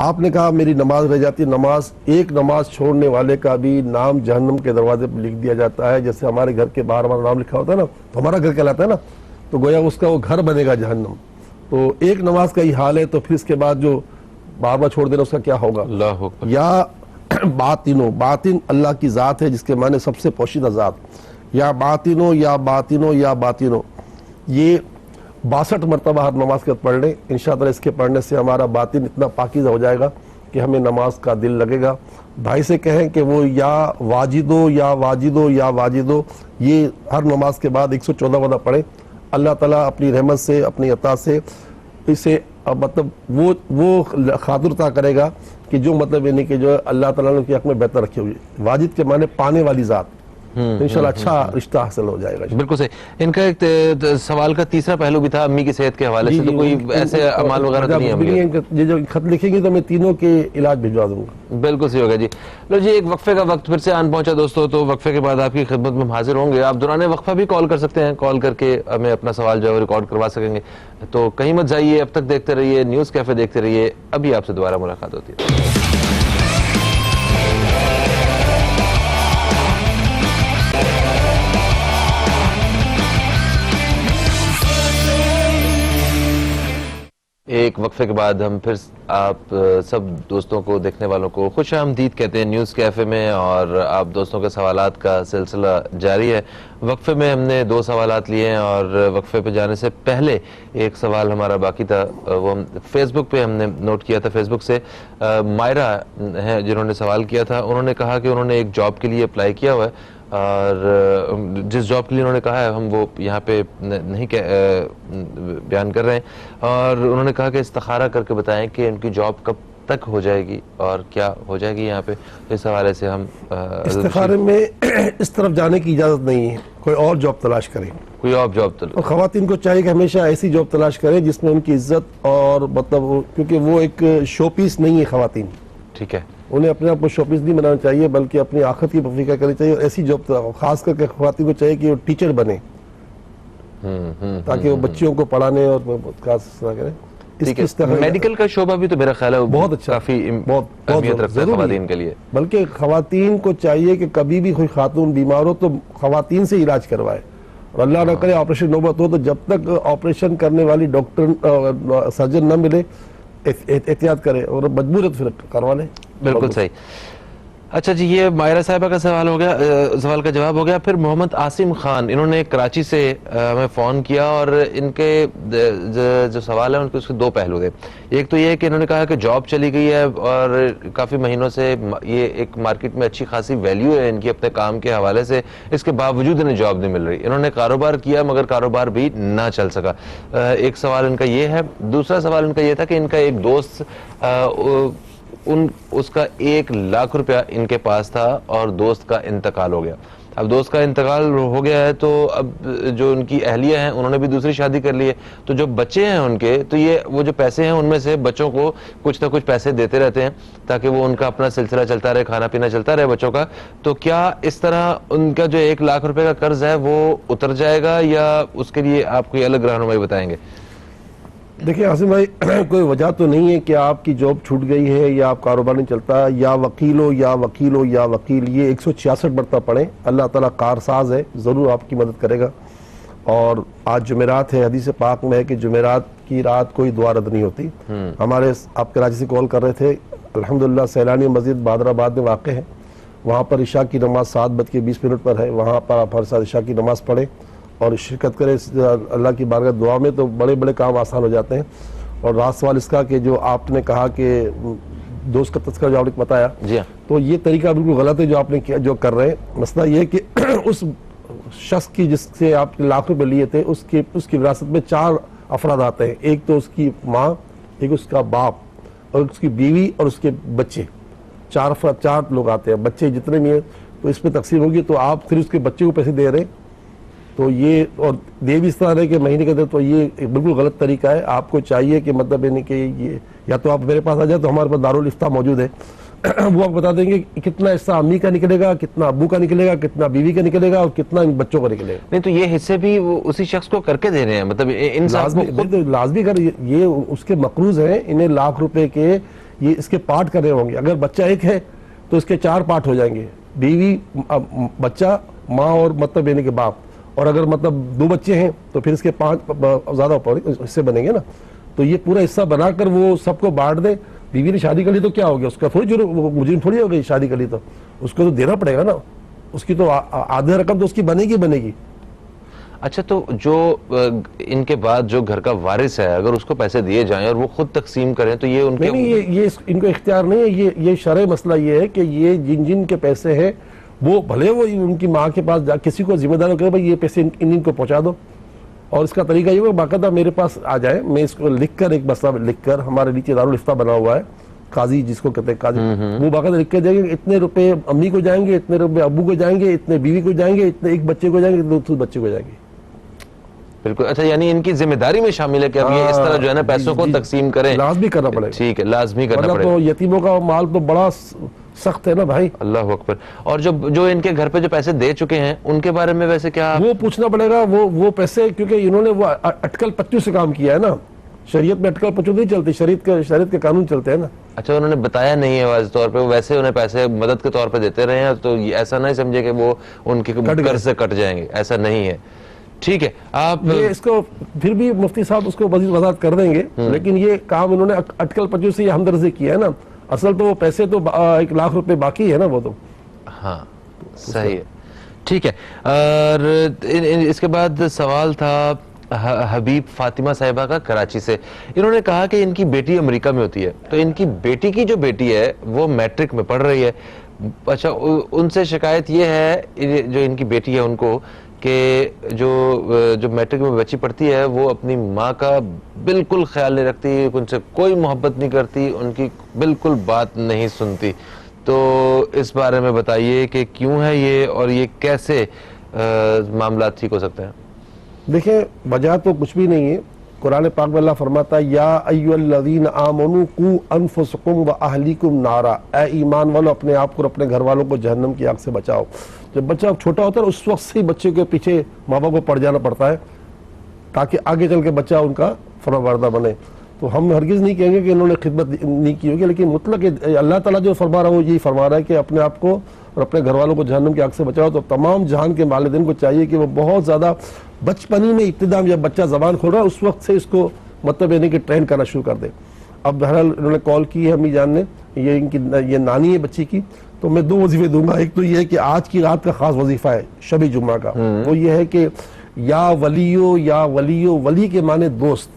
آپ نے کہا میری نماز رہ جاتی ہے، نماز، ایک نماز چھوڑنے والے کا بھی نام جہنم کے دروازے پر لکھ دیا جاتا ہے. جیسے ہمارے گھر کے باہر ہمارا نام لکھا ہوتا ہے نا، تو ہمارا گھر کہلاتا ہے نا، تو گویا اس کا وہ گھر بنے گا جہنم. تو ایک نماز کا ہی حال ہے، تو پھر اس کے بعد جو بار بار چھوڑ دینا اس کا کیا ہوگا. اللہ اکبر. یا باطنو، باطن اللہ کی ذات ہے جس کے معنی سب سے پوشیدہ ذات. یا باطنو یا باطنو یا باطنو، یہ 62 مرتبہ ہر نماز کے بعد پڑھ لیں. انشاءاللہ اس کے پڑھنے سے ہمارا باطن اتنا پاکیزہ ہو جائے گا کہ ہمیں نماز کا دل لگے گا. بھائی سے کہیں کہ وہ یا واجدو یا واجدو یا واجدو، یہ ہر نماز کے بعد 114 وعدہ پڑھیں. اللہ تعالیٰ اپنی رحمت سے، اپنی عطا سے اسے مطلب وہ خاطر عطا کرے گا کہ جو مطلب یعنی کہ جو اللہ تعالیٰ نے ان کے حق میں بہتر رکھی ہوئی. واجد کے معنی پانے والی ذات. انشاءاللہ اچھا رشتہ حاصل ہو جائے گا. بالکل صحیح. ان کا ایک سوال کا تیسرا پہلو بھی تھا امی کی صحت کے حوالے سے، تو کوئی ایسے اعمال وغیرہ تو نہیں ہے؟ یہ جو خط لکھیں گے تو میں تینوں کے علاج بھجوا دوں گا. بالکل صحیح ہوگا جی. لو جی، ایک وقفے کا وقت پھر سے آن پہنچا دوستو، تو وقفے کے بعد آپ کی خدمت میں ہم حاضر ہوں گے. آپ دوران وقفہ بھی کال کر سکتے ہیں، کال کر کے ہمیں اپنا سوال جو ہے ریکارڈ کروا سکیں گے. تو کہیں مت جائیے، اب تک دیکھتے رہیے نیوز کیفے، دیکھتے رہیے. ابھی آپ سے دوبارہ ملاقات ہوتی ہے. ایک وقفے کے بعد ہم پھر آپ سب دوستوں کو، دیکھنے والوں کو خوش آمدید کہتے ہیں نیوز کیفے میں، اور آپ دوستوں کے سوالات کا سلسلہ جاری ہے. وقفے میں ہم نے 2 سوالات لیے ہیں، اور وقفے پہ جانے سے پہلے ایک سوال ہمارا باقی تھا، وہ فیس بک پہ ہم نے نوٹ کیا تھا. فیس بک سے مائرہ ہیں جنہوں نے سوال کیا تھا. انہوں نے کہا کہ انہوں نے ایک جاب کے لیے اپلائی کیا ہوا ہے، اور جس جاب کے لیے انہوں نے کہا ہے ہم وہ یہاں پہ نہیں بیان کر رہے ہیں. اور انہوں نے کہا کہ استخارہ کر کے بتائیں کہ ان کی جاب کب تک ہو جائے گی اور کیا ہو جائے گی یہاں پہ. اس حوالے سے ہم استخارے میں اس طرف جانے کی اجازت نہیں ہے، کوئی اور جاب تلاش کریں. کوئی اور جاب اور خواتین کو چاہیے کہ ہمیشہ ایسی جاب تلاش کریں جس میں ان کی عزت اور مطلب، کیونکہ وہ ایک شو پیس نہیں ہے خواتین. ٹھیک ہے. انہیں اپنے آپ کو شو پیس نہیں بنانا چاہیے، بلکہ اپنی آخرت کی فکر کرنی چاہیے. اور ایسی جاب خاص کر کے خواتین کو چاہیے کہ وہ ٹیچر بنے، تاکہ وہ بچیوں کو پڑھانے اور کریں. میڈیکل کا شعبہ بھی تو میرا خیال ہے بہت اچھا، کافی بہت اہمیت رکھتا ہے خواتین کے لیے. بلکہ خواتین کو چاہیے کہ کبھی بھی کوئی خاتون بیمار ہو تو خواتین سے علاج کروائے. اور اللہ نہ کرے آپریشن نوبت ہو تو جب تک آپریشن کرنے والی ڈاکٹر سرجن نہ ملے احتیاط کرے، اور مجبور ہے تو پھر کروا لے. بالکل صحیح. اچھا جی، یہ مائرہ صاحبہ کا سوال ہو گیا، سوال کا جواب ہو گیا. پھر محمد عاصم خان، انہوں نے کراچی سے ہمیں فون کیا، اور ان کے جو سوال ہے ان کے اس کے 2 پہلو تھے. ایک تو یہ کہ انہوں نے کہا کہ جاب چلی گئی ہے اور کافی مہینوں سے یہ ایک مارکیٹ میں اچھی خاصی ویلیو ہے ان کی اپنے کام کے حوالے سے، اس کے باوجود انہیں جاب نہیں مل رہی. انہوں نے کاروبار کیا مگر کاروبار بھی نہ چل سکا. ایک سوال ان کا یہ ہے. دوسرا سوال ان کا یہ تھا کہ ان کا ایک دوست، اس کا 1 لاکھ روپیہ ان کے پاس تھا اور دوست کا انتقال ہو گیا. اب دوست کا انتقال ہو گیا ہے تو اب جو ان کی اہلیہ ہیں انہوں نے بھی دوسری شادی کر لی ہے، تو جو بچے ہیں ان کے، تو یہ وہ جو پیسے ہیں ان میں سے بچوں کو کچھ نہ کچھ پیسے دیتے رہتے ہیں تاکہ وہ ان کا اپنا سلسلہ چلتا رہے، کھانا پینا چلتا رہے بچوں کا. تو کیا اس طرح ان کا جو 1 لاکھ روپے کا قرض ہے وہ اتر جائے گا، یا اس کے لیے آپ کوئی الگ رہنمائی بتائیں گے؟ دیکھیں عاصم بھائی، کوئی وجہ تو نہیں ہے کہ آپ کی جاب چھوٹ گئی ہے یا آپ کاروبار نہیں چلتا. یا وکیل ہو یا وکیل ہو یا وکیل، یہ 166 مرتبہ پڑھیں. اللہ تعالیٰ کارساز ہے، ضرور آپ کی مدد کرے گا. اور آج جمعرات ہے، حدیث پاک میں ہے کہ جمعرات کی رات کوئی دعا رد نہیں ہوتی. ہمارے آپ کراچی سے کال کر رہے تھے، الحمدللہ سیلانی مسجد بادر آباد میں واقع ہے. وہاں پر عشاء کی نماز 7:20 پر ہے. وہاں پر آپ ہر ساتھ عشاء کی نماز پڑھیں اور شرکت کرے اللہ کی بارگاہ دعا میں، تو بڑے بڑے کام آسان ہو جاتے ہیں. اور رات سوال اس کا کہ جو آپ نے کہا کہ دوست کا تذکرہ جو آپ نے بتایا، تو یہ طریقہ بالکل غلط ہے جو آپ نے کیا، جو کر رہے ہیں. مسئلہ یہ کہ اس شخص کی جس سے آپ نے لاکھ روپے لیے تھے، اس کی وراثت میں 4 افراد آتے ہیں. ایک تو اس کی ماں، ایک اس کا باپ، اور اس کی بیوی اور اس کے بچے. 4 افراد، 4 لوگ آتے ہیں. بچے جتنے بھی ہیں تو اس پہ تقسیم ہوگی، تو آپ پھر اس کے بچے کو پیسے دے رہے ہیں. تو یہ، اور دے بھی اس طرح رہے کہ مہینے کے دے، تو یہ بالکل غلط طریقہ ہے. آپ کو چاہیے کہ مطلب یعنی کہ یہ، یا تو آپ میرے پاس آ جائیں، تو ہمارے پاس دارالفتہ موجود ہے، وہ آپ بتا دیں گے کتنا حصہ امی کا نکلے گا، کتنا ابو کا نکلے گا، کتنا بیوی کا نکلے گا، اور کتنا ان بچوں کا نکلے گا. نہیں تو یہ حصے بھی اسی شخص کو کر کے دینے ہیں، مطلب لازمی کر، یہ اس کے مقروض ہیں. انہیں 1 لاکھ روپے کے یہ اس کے پارٹ کرنے ہوں گے. اگر بچہ ایک ہے تو اس کے 4 پارٹ ہو جائیں گے, بیوی, بچہ, ماں اور مطلب یعنی کہ باپ. اور اگر مطلب 2 بچے ہیں تو پھر اس کے 5 زیادہ حصے بنیں گے نا. تو یہ پورا حصہ بنا کر وہ سب کو بانٹ دے. بیوی نے شادی کر لی تو کیا ہو گیا, اس کا تھوڑی جرم, مجرم تھوڑی ہو گئی شادی کر لی تو اس کو تو دینا پڑے گا نا. اس کی تو آدھا رقم تو اس کی بنے گی. اچھا, تو جو ان کے بعد جو گھر کا وارث ہے اگر اس کو پیسے دیے جائیں اور وہ خود تقسیم کریں تو یہ ان کے نہیں, یہ ان کو اختیار نہیں ہے. یہ شرعی مسئلہ یہ ہے کہ یہ جن کے پیسے ہیں وہ بھلے وہ ان کی ماں کے پاس کسی کو ذمہ دار کرے بھائی یہ پیسے ان کو پہنچا دو. اور اس کا طریقہ یہ باقاعدہ میرے پاس آ جائے, میں اس کو لکھ کر, ایک مسئلہ لکھ کر, ہمارے نیچے دارالفتہ بنا ہوا ہے, قاضی جس کو کہتے ہیں قاضی, وہ باقاعدہ لکھ کے دیں گے اتنے روپے امی کو جائیں گے, اتنے روپے ابو کو جائیں گے, اتنے بیوی کو جائیں گے, اتنے ایک بچے کو جائیں گے, اتنے بچے کو جائیں گے. بالکل. اچھا, یعنی ان کی ذمہ داری میں شامل ہے کہ اب یہ اس طرح جو ہے نا پیسوں کو تقسیم کریں. لازمی کرنا پڑے گا. ٹھیک ہے, لازمی کرنا پڑے گا. تو یتیموں کا مال تو بڑا سخت ہے نا بھائی. اللہ اکبر. اور جو ان کے گھر پہ جو پیسے دے چکے ہیں ان کے بارے میں ویسے کیا وہ پوچھنا پڑے گا. وہ پیسے کیونکہ انہوں نے وہ اٹکل پچو سے کام کیا ہے نا. شریعت میں اٹکل پچو نہیں چلتی, شریعت کے قانون چلتے ہیں نا. اچھا, انہوں نے بتایا نہیں ہے واضح طور پہ, ویسے انہیں پیسے مدد کے طور پہ دیتے رہے ہیں, تو ایسا نہیں سمجھے کہ وہ ان کے قرض سے کٹ جائیں گے, ایسا نہیں ہے. ٹھیک ہے, آپ اس کو پھر بھی مفتی صاحب اس کو مزید وضاحت کر دیں گے, لیکن یہ کام انہوں نے اٹکل پچو سے یہ ہمدردی کیا ہے نا. اصل تو وہ پیسے تو 1 لاکھ روپے باقی ہے نا وہ تو. ہاں, صحیح ہے. ٹھیک ہے. اور اس کے بعد سوال تھا حبیب فاطمہ صاحبہ کا کراچی سے. انہوں نے کہا کہ ان کی بیٹی امریکہ میں ہوتی ہے, تو ان کی بیٹی کی جو بیٹی ہے وہ میٹرک میں پڑھ رہی ہے. اچھا, ان سے شکایت یہ ہے جو ان کی بیٹی ہے ان کو کہ جو میٹرک میں بچی پڑھتی ہے وہ اپنی ماں کا بالکل خیال نہیں رکھتی, ان سے کوئی محبت نہیں کرتی, ان کی بالکل بات نہیں سنتی. تو اس بارے میں بتائیے کہ کیوں ہے یہ, اور یہ کیسے معاملات ٹھیک ہو سکتے ہیں؟ دیکھیں, وجہ تو کچھ بھی نہیں ہے. قرآن پاک میں اللہ فرماتا ہے یا ایھا الذین آمنوا قوا انفسکم واہلیکم نارا, اے ایمان والو اپنے آپ کو اور اپنے گھر والوں کو جہنم کی آگ سے بچاؤ. جب بچہ چھوٹا ہوتا ہے اس وقت سے ہی بچے کے پیچھے ماں باپ کو پڑ جانا پڑتا ہے تاکہ آگے چل کے بچہ ان کا فرمانبردار بنے. تو ہم ہرگز نہیں کہیں گے کہ انہوں نے خدمت نہیں کی ہوگی, لیکن مطلق اللہ تعالیٰ جو فرما رہا ہے وہ یہی فرما رہا ہے کہ اپنے آپ کو اور اپنے گھر والوں کو جہنم کی آگ سے بچاؤ. تو تمام جہان کے والدین کو چاہیے کہ وہ بہت زیادہ بچپنی میں ابتدا جب بچہ زبان کھول رہا ہے اس وقت سے اس کو مطلب یعنی کہ ٹرین کرنا شروع کر دے. اب بہرحال انہوں نے کال کی ہے امی جان نے, یہ نانی ہے بچی کی, تو میں 2 وظیفے دوں گا. ایک تو یہ ہے کہ آج کی رات کا خاص وظیفہ ہے شب جمعہ کا, وہ یہ ہے کہ یا ولیو یا ولیو, ولی کے معنی دوست,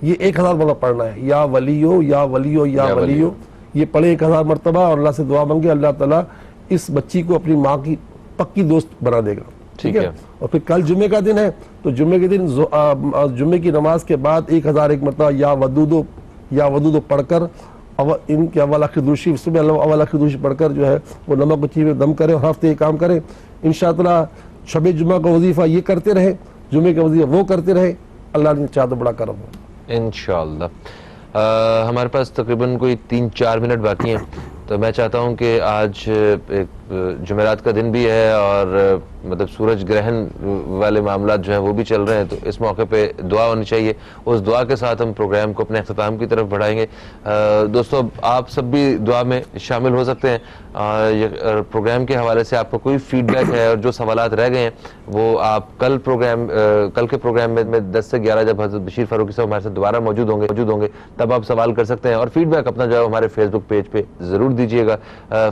یہ 1000 مرتبہ پڑھنا ہے. یا ولیو یا ولیو یا ولیو, یہ پڑھے 1000 مرتبہ اور اللہ سے دعا مانگے, اللہ تعالیٰ اس بچی کو اپنی ماں کی پکی دوست بنا دے گا. ٹھیک ہے. اور پھر کل جمعے کا دن ہے, تو جمعے کے دن جمعے کی نماز کے بعد 1001 مرتبہ یا ودودو پڑھ کر ان کے اول آخر دوشی اول آخر دوشی پڑھ کر جو ہے وہ نمک بچی میں دم کرے, اور ہفتے یہ کام کریں. انشاءاللہ شب جمعہ کا وظیفہ یہ کرتے رہے, جمعے کا وظیفہ وہ کرتے رہے, اللہ نے چاہ تو بڑا کرم ہو انشاءاللہ. ہمارے پاس تقریباً کوئی 3-4 منٹ باقی ہیں, تو میں چاہتا ہوں کہ آج ایک جمعرات کا دن بھی ہے اور مطلب سورج گرہن والے معاملات جو ہیں وہ بھی چل رہے ہیں, تو اس موقع پہ دعا ہونی چاہیے. اس دعا کے ساتھ ہم پروگرام کو اپنے اختتام کی طرف بڑھائیں گے. دوستو, آپ سب بھی دعا میں شامل ہو سکتے ہیں. پروگرام کے حوالے سے آپ کو کوئی فیڈ بیک ہے اور جو سوالات رہ گئے ہیں وہ آپ کل کے پروگرام میں 10 سے 11 جب حضرت بشیر فاروقی صاحب ہمارے ساتھ دوبارہ موجود ہوں گے تب آپ سوال کر سکتے ہیں. اور فیڈ بیک اپنا جو ہے ہمارے فیس بک پیج پہ ضرور دیجیے گا.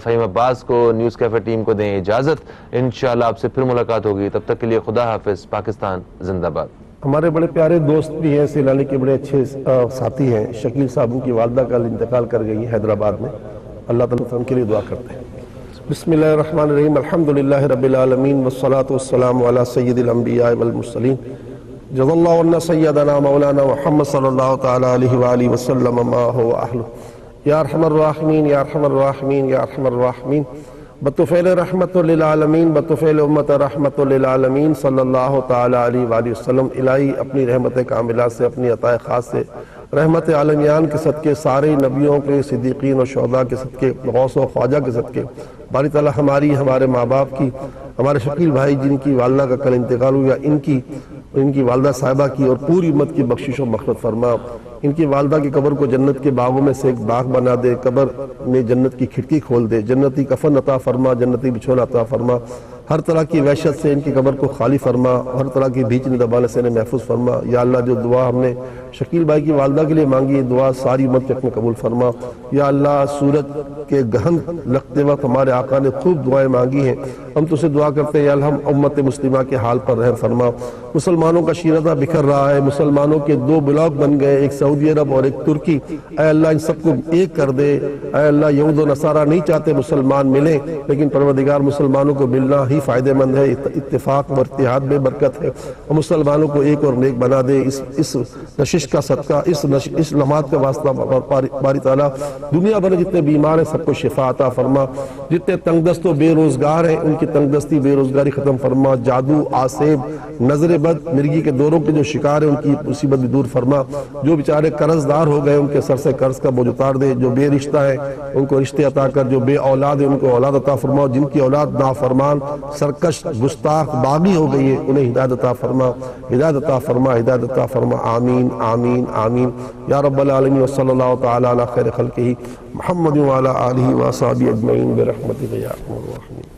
فہیم عباس کو, نیوز کیفے ٹیم کو دیں اجازت. انشاءاللہ آپ سے پھر ملاقات ہوگی, تب تک کے لیے خدا حافظ. پاکستان زندہ باد. ہمارے بڑے پیارے دوست بھی ہیں, سیلانی کے بڑے اچھے ساتھی ہیں, شکیل صاحب ان کی والدہ کا انتقال کر گئی ہے حیدرآباد میں. اللہ تعالیٰ ان کے لیے دعا کرتے ہیں. بسم اللہ الرحمن الرحیم, الحمدللہ رب العالمین والصلاة والسلام علی سید الانبیاء والمرسلین. جزا اللہ عنا سیدنا مولانا محمد صلی اللہ تعالی علیہ وآلہ وسلم ما هو اہلہ. یا ارحم الراحمین یا ارحم الراحمین یا ارحم الراحمین. بطفیل رحمت للعالمین, بطفیل امت رحمت للعالمین صلی اللہ تعالی علیہ وآلہ وسلم. الہی اپنی رحمت کاملہ سے, اپنی عطا خاص سے, رحمت عالمیان کے صدقے, سارے نبیوں کے, صدیقین اور شہداء کے صدقے, غوث و خواجہ کے صدقے, باری تعالیٰ ہماری, ہمارے ماں باپ کی, ہمارے شکیل بھائی جن کی والدہ کا کل انتقال ہوا, ان کی والدہ صاحبہ کی اور پوری امت کی بخشش و مغفرت فرما. ان کی والدہ کی قبر کو جنت کے باغوں میں سے ایک باغ بنا دے، قبر میں جنت کی کھڑکی کھول دے، جنتی کفن عطا فرما، جنتی بچھونا عطا فرما، ہر طرح کی وحشت سے ان کی قبر کو خالی فرما، ہر طرح کی بھیچنے دبانے سے انہیں محفوظ فرما۔ یا اللہ جو دعا ہم نے شکیل بھائی کی والدہ کے لیے مانگی ہے، دعا ساری امت کے اپنے قبول فرما۔ یا اللہ سورج کے گہن لگتے وقت ہمارے آقا نے خوب دعائیں مانگی ہیں، ہم تو سے دعا کرتے ہیں یا اللہ ہم امت مسلمہ کے حال پر رحم فرما۔ مسلمانوں کا شیرازہ بکھر رہا ہے، مسلمانوں کے دو بلاک بن گئے، ایک سعودی عرب اور ایک ترکی، اے اللہ ان سب کو ایک کر دے۔ اے اللہ یہود و نصارہ نہیں چاہتے مسلمان ملیں، لیکن پروردگار مسلمانوں کو ملنا ہی فائدہ مند ہے، اتفاق اور اتحاد میں برکت ہے، اور مسلمانوں کو ایک اور نیک بنا دے۔ اس نشش کا صدقہ، اس لمحات کا واسطہ باری تعالیٰ دنیا بھر جتنے بیمار ہیں سب کو شفا عطا فرما، جتنے تنگ دست و بے روزگار ہیں ان کی تنگ دستی بے روزگاری ختم فرما، جادو آسیب نظر بد مرگی کے دوروں کے جو شکار ہیں ان کی مصیبت بھی دور فرما، جو بیچارے قرض دار ہو گئے ان کے سر سے قرض کا بوجھ اتار دے، جو بے رشتہ ہیں ان کو رشتے عطا کر، جو بے اولاد ہیں ان کو اولاد عطا فرما، جن کی اولاد نافرمان سرکش گستاخ باغی ہو گئی ہے انہیں ہدایت عطا فرما، ہدایت عطا فرما، ہدایت عطا فرما۔ آمین آمین آمین یا رب العالمین، وصلی اللہ تعالی علی خیر خلقہ محمد وعلی آلہ وصحبہ اجمعین برحمتک یا ارحم الراحمین۔